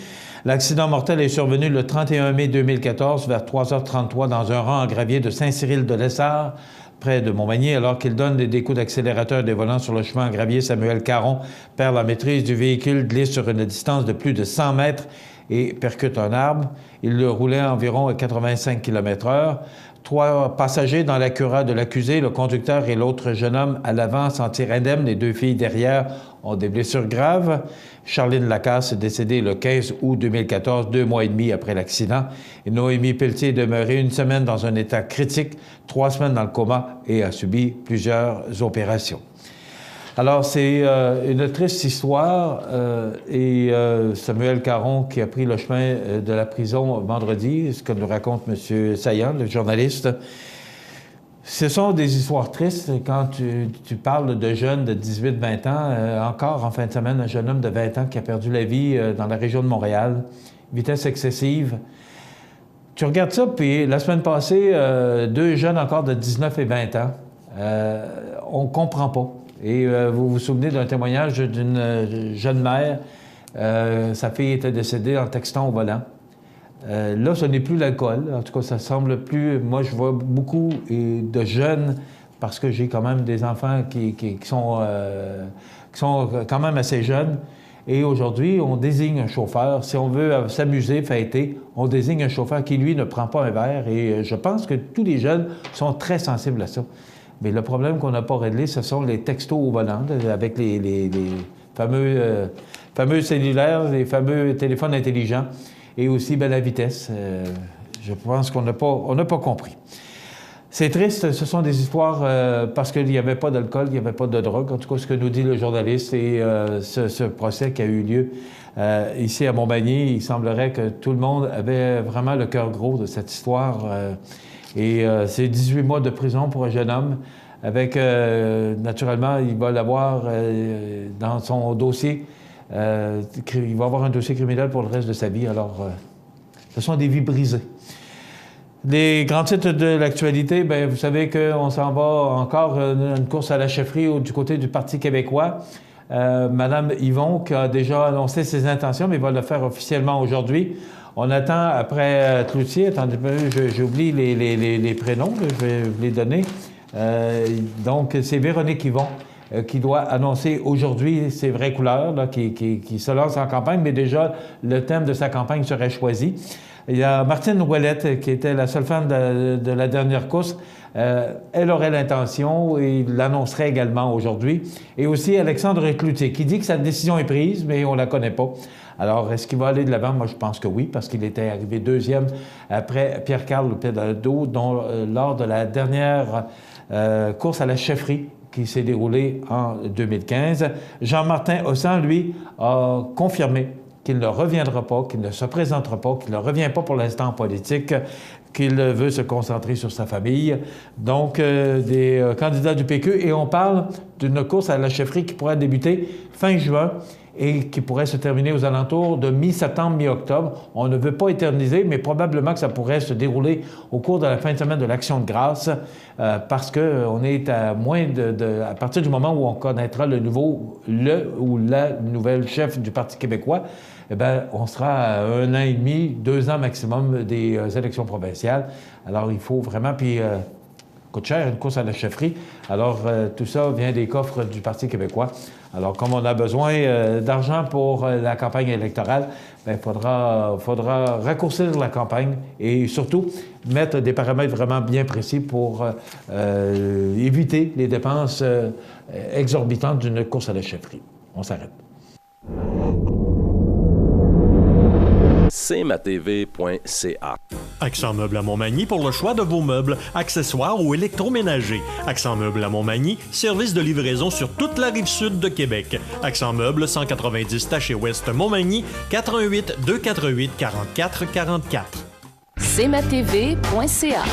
L'accident mortel est survenu le 31 mai 2014 vers 3h33 dans un rang en gravier de Saint-Cyril-de-Lessard, près de Montmagny, alors qu'il donne des coups d'accélérateur des volants sur le chemin en gravier. Samuel Caron perd la maîtrise du véhicule, glisse sur une distance de plus de 100 mètres et percute un arbre. Il le roulait à environ 85 km/h. 3 passagers dans l'Acura de l'accusé, le conducteur et l'autre jeune homme à l'avant s'en tirent indemnes. Les 2 filles derrière ont des blessures graves. Charline Lacasse est décédée le 15 août 2014, 2 mois et demi après l'accident. Et Noémie Pelletier est demeurée 1 semaine dans un état critique, 3 semaines dans le coma et a subi plusieurs opérations. Alors, c'est une triste histoire et Samuel Caron qui a pris le chemin de la prison vendredi, ce que nous raconte M. Saillant, le journaliste. Ce sont des histoires tristes quand tu parles de jeunes de 18-20 ans. Encore en fin de semaine, un jeune homme de 20 ans qui a perdu la vie dans la région de Montréal, vitesse excessive. Tu regardes ça, puis la semaine passée, 2 jeunes encore de 19 et 20 ans. On ne comprend pas. Et vous vous souvenez d'un témoignage d'une jeune mère. Sa fille était décédée en textant au volant. Là, ce n'est plus l'alcool. En tout cas, ça semble plus... Moi, je vois beaucoup de jeunes, parce que j'ai quand même des enfants qui sont quand même assez jeunes. Et aujourd'hui, on désigne un chauffeur. Si on veut s'amuser, fêter, on désigne un chauffeur qui, lui, ne prend pas un verre. Et je pense que tous les jeunes sont très sensibles à ça. Mais le problème qu'on n'a pas réglé, ce sont les textos au volant, avec les fameux cellulaires, les fameux téléphones intelligents, et aussi la vitesse. Je pense qu'on n'a pas compris. C'est triste, ce sont des histoires parce qu'il n'y avait pas d'alcool, il n'y avait pas de drogue. En tout cas, ce que nous dit le journaliste et ce procès qui a eu lieu ici à Montmagny, il semblerait que tout le monde avait vraiment le cœur gros de cette histoire. Et c'est 18 mois de prison pour un jeune homme avec, naturellement, il va l'avoir dans son dossier. Il va avoir un dossier criminel pour le reste de sa vie. Alors, ce sont des vies brisées. Les grands titres de l'actualité, bien, vous savez qu'on s'en va encore une course à la chefferie du côté du Parti québécois. Madame Yvon qui a déjà annoncé ses intentions, mais va le faire officiellement aujourd'hui. On attend après Cloutier, attendez, j'oublie les prénoms, je vais vous les donner. Donc, c'est Véronique Yvon qui doit annoncer aujourd'hui ses vraies couleurs, là, qui se lance en campagne, mais déjà, le thème de sa campagne serait choisi. Il y a Martine Ouellette, qui était la seule femme de la dernière course. Elle aurait l'intention et l'annoncerait également aujourd'hui. Et aussi Alexandre Cloutier, qui dit que sa décision est prise, mais on ne la connaît pas. Alors, est-ce qu'il va aller de l'avant? Moi, je pense que oui, parce qu'il était arrivé 2e après Pierre-Carl Pédaldo, dont lors de la dernière course à la chefferie qui s'est déroulée en 2015. Jean-Martin Hossan, lui, a confirmé qu'il ne reviendra pas, qu'il ne se présentera pas, qu'il ne revient pas pour l'instant en politique, qu'il veut se concentrer sur sa famille. Donc, des candidats du PQ, et on parle d'une course à la chefferie qui pourrait débuter fin juin et qui pourrait se terminer aux alentours de mi-septembre, mi-octobre. On ne veut pas éterniser, mais probablement que ça pourrait se dérouler au cours de la fin de semaine de l'Action de grâce, parce qu'on est à moins à partir du moment où on connaîtra le ou la nouvelle chef du Parti québécois, eh bien, on sera à 1 an et demi, 2 ans maximum des élections provinciales. Alors, il faut vraiment, puis coûte cher, une course à la chefferie. Alors, tout ça vient des coffres du Parti québécois. Alors, comme on a besoin d'argent pour la campagne électorale, il faudra raccourcir la campagne et surtout mettre des paramètres vraiment bien précis pour éviter les dépenses exorbitantes d'une course à la chefferie. On s'arrête. cmatv.ca. Accent Meubles à Montmagny pour le choix de vos meubles, accessoires ou électroménagers. Accent Meubles à Montmagny, service de livraison sur toute la rive sud de Québec. Accent Meubles, 190 Taché Ouest Montmagny, 88 248 44 44. cmatv.ca.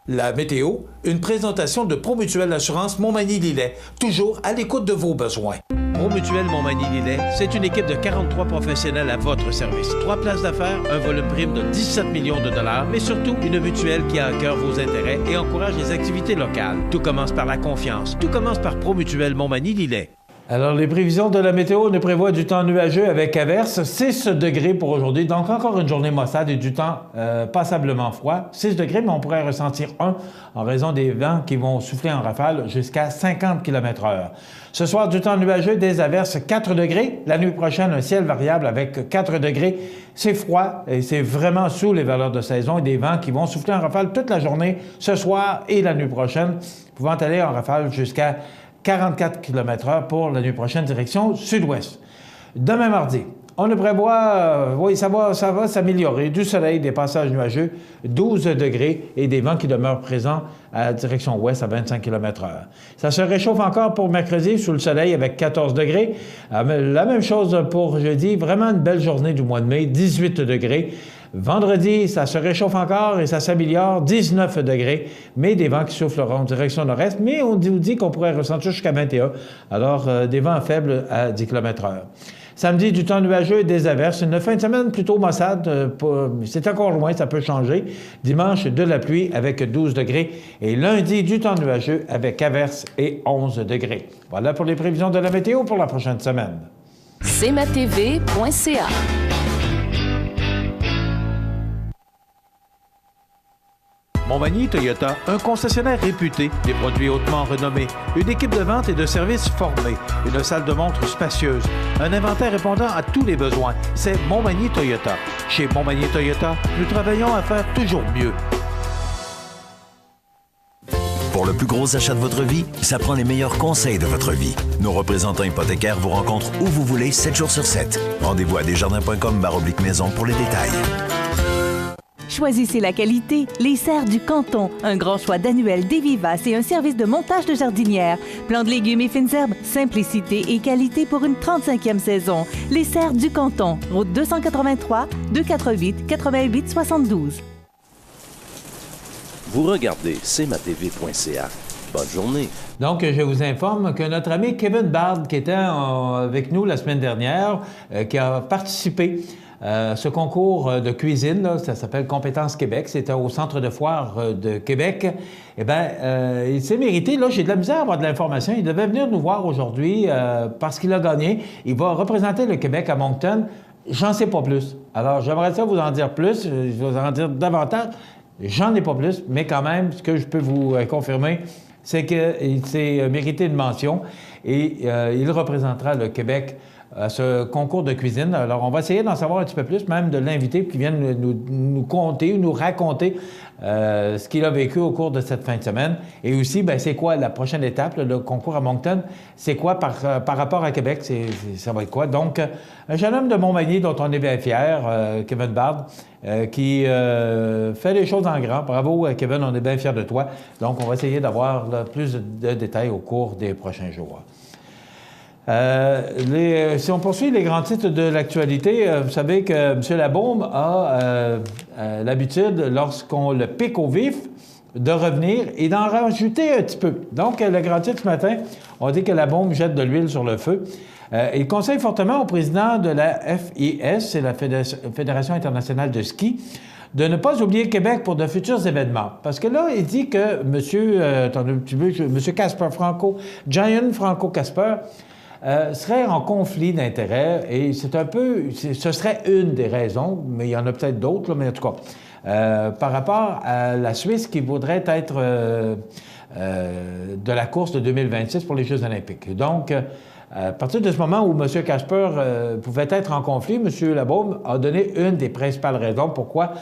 La météo, une présentation de Promutuelle Assurance Montmagny-Lillet, toujours à l'écoute de vos besoins. Promutuelle Montmagny-Lillet, c'est une équipe de 43 professionnels à votre service. 3 places d'affaires, un volume prime de 17 millions de dollars, mais surtout une mutuelle qui a à cœur vos intérêts et encourage les activités locales. Tout commence par la confiance. Tout commence par Promutuelle Montmagny-Lillet. Alors, les prévisions de la météo nous prévoient du temps nuageux avec averses, 6 degrés pour aujourd'hui. Donc, encore une journée maussade et du temps passablement froid. 6 degrés, mais on pourrait ressentir 1 en raison des vents qui vont souffler en rafale jusqu'à 50 km/h. Ce soir, du temps nuageux, des averses, 4 degrés. La nuit prochaine, un ciel variable avec 4 degrés. C'est froid et c'est vraiment sous les valeurs de saison et des vents qui vont souffler en rafale toute la journée, ce soir et la nuit prochaine, pouvant aller en rafale jusqu'à 44 km/h pour la nuit prochaine, direction sud-ouest. Demain mardi, on le prévoit, oui, ça va s'améliorer. Du soleil, des passages nuageux, 12 degrés et des vents qui demeurent présents à direction ouest à 25 km/h. Ça se réchauffe encore pour mercredi sous le soleil avec 14 degrés. La même chose pour jeudi, vraiment une belle journée du mois de mai, 18 degrés. Vendredi, ça se réchauffe encore et ça s'améliore, 19 degrés, mais des vents qui souffleront en direction nord-est, mais on vous dit qu'on pourrait ressentir jusqu'à 21, alors des vents faibles à 10 km/h. Samedi, du temps nuageux et des averses. Une fin de semaine plutôt maussade. C'est encore loin, ça peut changer. Dimanche, de la pluie avec 12 degrés. Et lundi, du temps nuageux avec averses et 11 degrés. Voilà pour les prévisions de la météo pour la prochaine semaine. cmatv.ca. Montmagny Toyota, un concessionnaire réputé, des produits hautement renommés, une équipe de vente et de services formée, une salle de montre spacieuse, un inventaire répondant à tous les besoins. C'est Montmagny Toyota. Chez Montmagny Toyota, nous travaillons à faire toujours mieux. Pour le plus gros achat de votre vie, ça prend les meilleurs conseils de votre vie. Nos représentants hypothécaires vous rencontrent où vous voulez, 7 jours sur 7. Rendez-vous à desjardins.com/maison pour les détails. Choisissez la qualité, les serres du Canton. Un grand choix d'annuels, des vivaces et un service de montage de jardinière. Plants de légumes et fines herbes, simplicité et qualité pour une 35e saison. Les serres du Canton, route 283, 248 88 72. Vous regardez cmatv.ca. Bonne journée. Donc, je vous informe que notre ami Kevin Bard, qui était avec nous la semaine dernière, qui a participé à ce concours de cuisine, là, ça s'appelle Compétences Québec, c'était au Centre de foire de Québec, eh bien, il s'est mérité. Là, j'ai de la misère à avoir de l'information. Il devait venir nous voir aujourd'hui parce qu'il a gagné. Il va représenter le Québec à Moncton. J'en sais pas plus. Alors, j'aimerais ça vous en dire plus. Je vais vous en dire davantage. J'en ai pas plus, mais quand même, ce que je peux vous confirmer, c'est qu'il s'est mérité une mention et il représentera le Québec à ce concours de cuisine. Alors, on va essayer d'en savoir un petit peu plus, même de l'inviter, qui vienne nous conter, nous raconter ce qu'il a vécu au cours de cette fin de semaine. Et aussi, bien, c'est quoi la prochaine étape, le concours à Moncton? C'est quoi par rapport à Québec? Ça va être quoi? Donc, un jeune homme de Montmagny dont on est bien fiers, Kevin Bard, qui fait les choses en grand. Bravo, Kevin, on est bien fiers de toi. Donc, on va essayer d'avoir plus de détails au cours des prochains jours. Si on poursuit les grands titres de l'actualité, vous savez que M. Labaume a l'habitude, lorsqu'on le pique au vif, de revenir et d'en rajouter un petit peu. Donc, le grand titre ce matin, on dit que Labaume jette de l'huile sur le feu. Il conseille fortement au président de la FIS, c'est la Fédération internationale de ski, de ne pas oublier Québec pour de futurs événements. Parce que là, il dit que M. Casper Franco, Giant Franco Casper, serait en conflit d'intérêts et ce serait une des raisons, mais il y en a peut-être d'autres, mais en tout cas, par rapport à la Suisse qui voudrait être de la course de 2026 pour les Jeux olympiques. Donc, à partir de ce moment où M. Casper pouvait être en conflit, M. Labaume a donné une des principales raisons pourquoi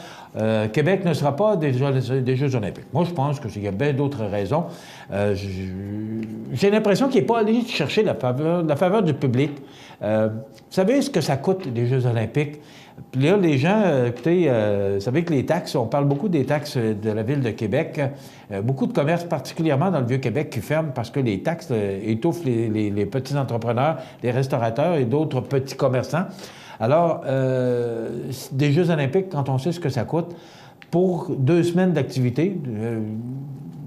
Québec ne sera pas des Jeux olympiques. Moi, je pense qu'il y a bien d'autres raisons. J'ai l'impression qu'il n'est pas allé chercher la faveur du public. Vous savez ce que ça coûte, les Jeux olympiques? Puis là, les gens, écoutez, vous savez que les taxes, on parle beaucoup des taxes de la Ville de Québec. Beaucoup de commerces, particulièrement dans le Vieux-Québec, qui ferment parce que les taxes étouffent les petits entrepreneurs, les restaurateurs et d'autres petits commerçants. Alors, des Jeux olympiques, quand on sait ce que ça coûte, pour 2 semaines d'activité,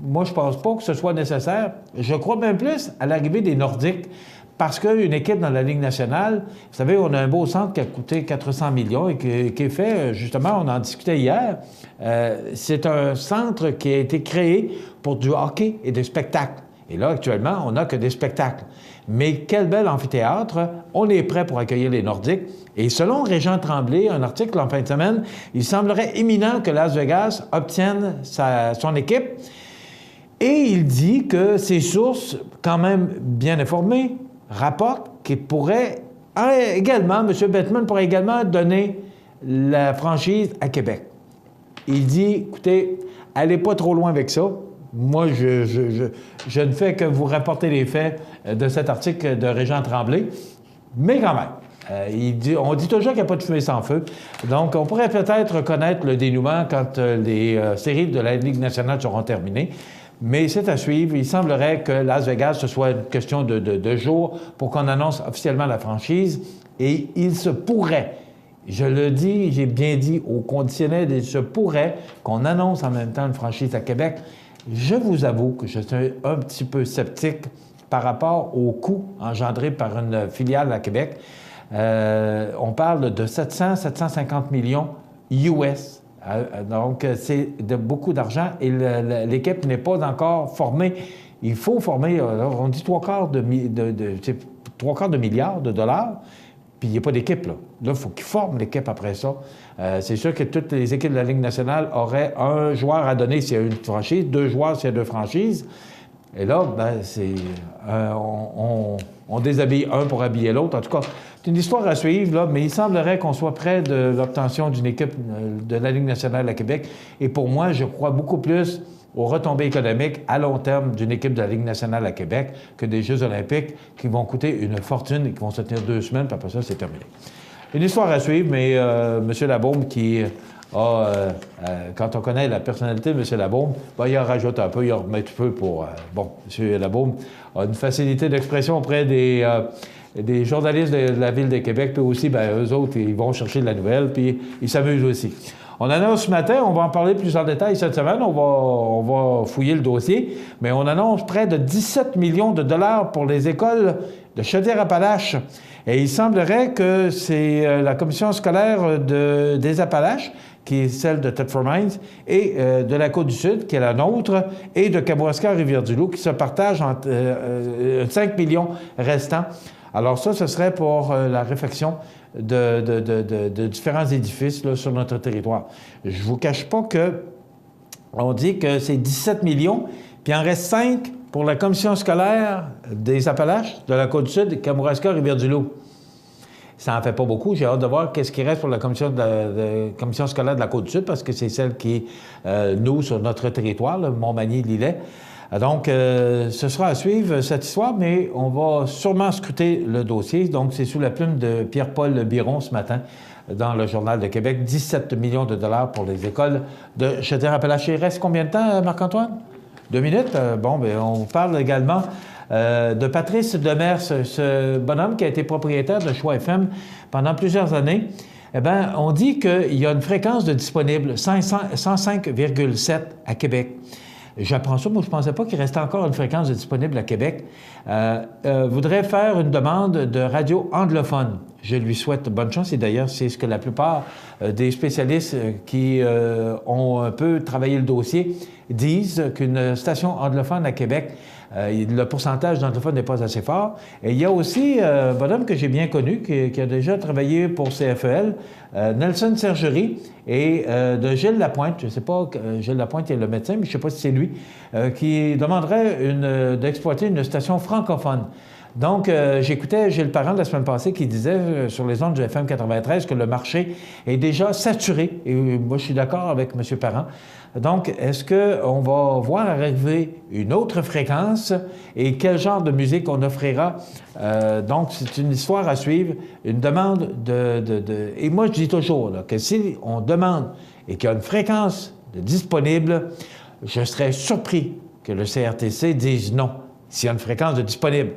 moi, je pense pas que ce soit nécessaire. Je crois même plus à l'arrivée des Nordiques. Parce qu'une équipe dans la Ligue nationale, vous savez, on a un beau centre qui a coûté 400 millions et qui est fait, justement, on en discutait hier, c'est un centre qui a été créé pour du hockey et des spectacles. Et là, actuellement, on n'a que des spectacles. Mais quel bel amphithéâtre, on est prêt pour accueillir les Nordiques. Et selon Régent Tremblay, un article en fin de semaine, il semblerait imminent que Las Vegas obtienne son équipe. Et il dit que ses sources, quand même bien informées, rapporte qu'il pourrait également, M. Bettman pourrait également donner la franchise à Québec. Il dit, écoutez, allez pas trop loin avec ça. Moi, je ne fais que vous rapporter les faits de cet article de Régent Tremblay, mais quand même. On dit toujours qu'il n'y a pas de fumée sans feu. Donc, on pourrait peut-être connaître le dénouement quand les séries de la Ligue nationale seront terminées. Mais c'est à suivre. Il semblerait que Las Vegas, ce soit une question de jours pour qu'on annonce officiellement la franchise. Et il se pourrait, je le dis, j'ai bien dit au conditionnel, il se pourrait qu'on annonce en même temps une franchise à Québec. Je vous avoue que je suis un petit peu sceptique par rapport au coût engendré par une filiale à Québec. On parle de 750 millions US. Donc, c'est de beaucoup d'argent et l'équipe n'est pas encore formée. Il faut former, on dit 3/4 de milliards de dollars, puis il n'y a pas d'équipe, là. Là, il faut qu'ils forment l'équipe après ça. C'est sûr que toutes les équipes de la Ligue nationale auraient un joueur à donner s'il y a une franchise, 2 joueurs s'il y a 2 franchises. Et là, ben, on déshabille un pour habiller l'autre. En tout cas, c'est une histoire à suivre, là, mais il semblerait qu'on soit près de l'obtention d'une équipe de la Ligue nationale à Québec. Et pour moi, je crois beaucoup plus aux retombées économiques à long terme d'une équipe de la Ligue nationale à Québec que des Jeux olympiques qui vont coûter une fortune et qui vont se tenir 2 semaines, puis après ça, c'est terminé. Une histoire à suivre, mais M. Labaume qui a, quand on connaît la personnalité de M. Labaume, ben, il en rajoute un peu, il en remet un peu pour... bon, M. Labaume a une facilité d'expression auprès des journalistes de la Ville de Québec, puis aussi, ben, eux autres, ils vont chercher de la nouvelle, puis ils s'amusent aussi. On annonce ce matin, on va en parler plus en détail cette semaine, on va fouiller le dossier, mais on annonce près de 17 millions de dollars pour les écoles de Chaudière-Appalaches. Et il semblerait que c'est la commission scolaire des Appalaches, qui est celle de Thetford Mines, et de la Côte-du-Sud, qui est la nôtre, et de Kamouraska-Rivière-du-Loup, qui se partagent entre 5 millions restants. Alors ça, ce serait pour la réfection de différents édifices là, sur notre territoire. Je ne vous cache pas qu'on dit que c'est 17 millions, puis il en reste 5 pour la commission scolaire des Appalaches, de la Côte-du-Sud, et Kamouraska-Rivière-du-Loup. Ça n'en fait pas beaucoup. J'ai hâte de voir qu'est-ce qui reste pour la commission scolaire de la Côte-du-Sud, parce que c'est celle qui est, nous, sur notre territoire, le Montmagny-Lillet. Donc, ce sera à suivre, cette histoire, mais on va sûrement scruter le dossier. Donc, c'est sous la plume de Pierre-Paul Biron ce matin dans le Journal de Québec. 17 millions de dollars pour les écoles de Chaudière-Appalaches. Il reste combien de temps, Marc-Antoine? 2 minutes? Bon, bien, on parle également de Patrice Demers, ce bonhomme qui a été propriétaire de Choix FM pendant plusieurs années. Eh bien, on dit qu'il y a une fréquence de disponible, 105,7 à Québec. J'apprends ça, moi je ne pensais pas qu'il restait encore une fréquence de disponible à Québec. Voudrait faire une demande de radio anglophone. Je lui souhaite bonne chance et d'ailleurs, c'est ce que la plupart des spécialistes qui ont un peu travaillé le dossier disent qu'une station anglophone à Québec, le pourcentage d'anglophones n'est pas assez fort. Et il y a aussi un bonhomme que j'ai bien connu, qui a déjà travaillé pour CFEL, Nelson Sergerie, et de Gilles Lapointe. Je ne sais pas, Gilles Lapointe est le médecin, mais je ne sais pas si c'est lui, qui demanderait d'exploiter une station francophone. Donc, j'écoutais Gilles Parent la semaine passée qui disait sur les ondes du FM 93 que le marché est déjà saturé. Et moi, je suis d'accord avec M. Parent. Donc, est-ce qu'on va voir arriver une autre fréquence et quel genre de musique on offrira? Donc, c'est une histoire à suivre, une demande Et moi, je dis toujours là, que si on demande et qu'il y a une fréquence disponible, je serais surpris que le CRTC dise non s'il y a une fréquence de disponible.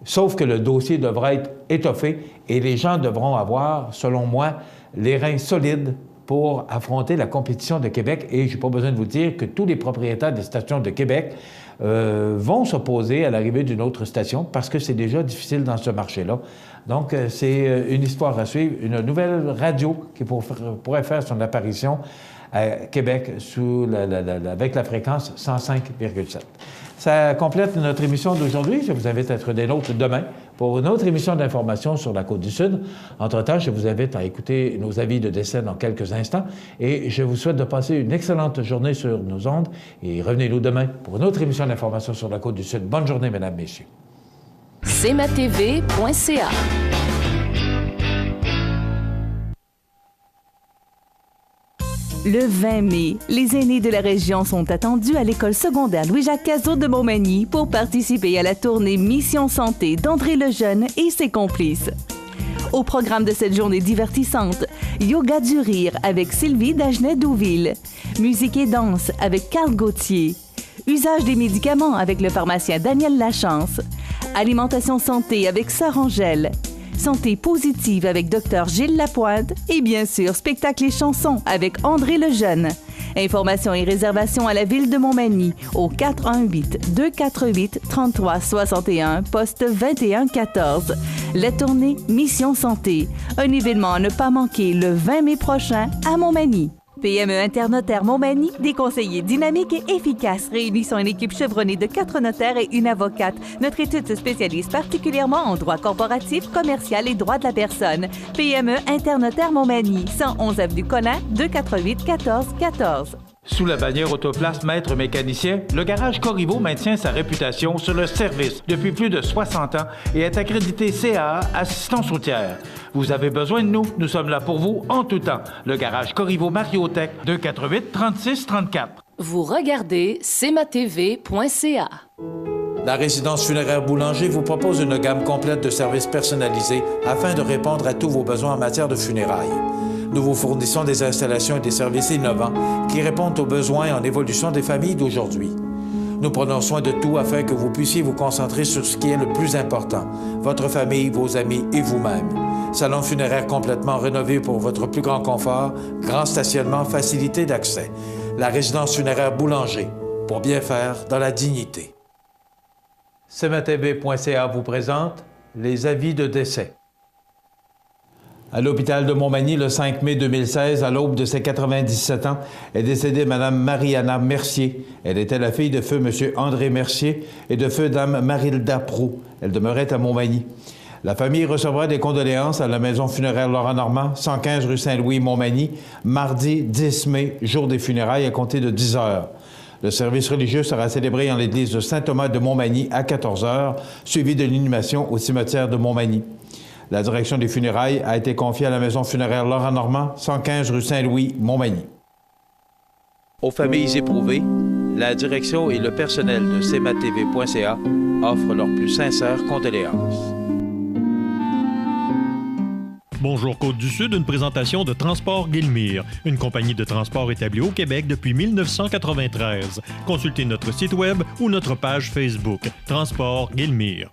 Sauf que le dossier devra être étoffé et les gens devront avoir, selon moi, les reins solides pour affronter la compétition de Québec. Et je n'ai pas besoin de vous dire que tous les propriétaires des stations de Québec vont s'opposer à l'arrivée d'une autre station parce que c'est déjà difficile dans ce marché-là. Donc, c'est une histoire à suivre, une nouvelle radio qui pourrait faire son apparition à Québec avec la fréquence 105,7. Ça complète notre émission d'aujourd'hui. Je vous invite à être des nôtres demain pour une autre émission d'information sur la Côte-du-Sud. Entre-temps, je vous invite à écouter nos avis de décès dans quelques instants et je vous souhaite de passer une excellente journée sur nos ondes et revenez-nous demain pour une autre émission d'information sur la Côte-du-Sud. Bonne journée, mesdames, messieurs. cmatv.ca. Le 20 mai, les aînés de la région sont attendus à l'école secondaire Louis-Jacques Cazot de Montmagny pour participer à la tournée Mission Santé d'André Lejeune et ses complices. Au programme de cette journée divertissante, yoga du rire avec Sylvie Dagenet-Douville, musique et danse avec Carl Gauthier, usage des médicaments avec le pharmacien Daniel Lachance, alimentation santé avec Sœur Angèle, santé positive avec Dr Gilles Lapointe et bien sûr spectacle et chansons avec André Lejeune. Informations et réservations à la ville de Montmagny au 418-248-3361, poste 2114. La tournée Mission Santé, un événement à ne pas manquer le 20 mai prochain à Montmagny. PME Internotaire Montmagny, des conseillers dynamiques et efficaces réunissant une équipe chevronnée de 4 notaires et une avocate. Notre étude se spécialise particulièrement en droit corporatif, commercial et droit de la personne. PME Internotaire Montmagny, 111 avenue Collin, 248-1414. Sous la bannière Autoplace Maître Mécanicien, le garage Corriveau maintient sa réputation sur le service depuis plus de 60 ans et est accrédité CAA Assistance routière. Vous avez besoin de nous, nous sommes là pour vous en tout temps. Le garage Corriveau Mariotech, 248-3634. Vous regardez cmatv.ca. La résidence funéraire Boulanger vous propose une gamme complète de services personnalisés afin de répondre à tous vos besoins en matière de funérailles. Nous vous fournissons des installations et des services innovants qui répondent aux besoins en évolution des familles d'aujourd'hui. Nous prenons soin de tout afin que vous puissiez vous concentrer sur ce qui est le plus important, votre famille, vos amis et vous-même. Salon funéraire complètement rénové pour votre plus grand confort, grand stationnement, facilité d'accès. La résidence funéraire Boulanger, pour bien faire dans la dignité. cmatv.ca vous présente les avis de décès. À l'hôpital de Montmagny, le 5 mai 2016, à l'aube de ses 97 ans, est décédée Mme Mariana Mercier. Elle était la fille de feu M. André Mercier et de feu Dame Marilda Proux. Elle demeurait à Montmagny. La famille recevra des condoléances à la maison funéraire Laurent Normand, 115 rue Saint-Louis, Montmagny, mardi 10 mai, jour des funérailles à compter de 10 heures. Le service religieux sera célébré en l'église de Saint-Thomas de Montmagny à 14 heures, suivi de l'inhumation au cimetière de Montmagny. La direction des funérailles a été confiée à la maison funéraire Laurent Normand, 115 rue Saint-Louis, Montmagny. Aux familles éprouvées, la direction et le personnel de cmatv.ca offrent leurs plus sincères condoléances. Bonjour Côte-du-Sud, une présentation de Transport Guillemire, une compagnie de transport établie au Québec depuis 1993. Consultez notre site web ou notre page Facebook, Transport Guillemire.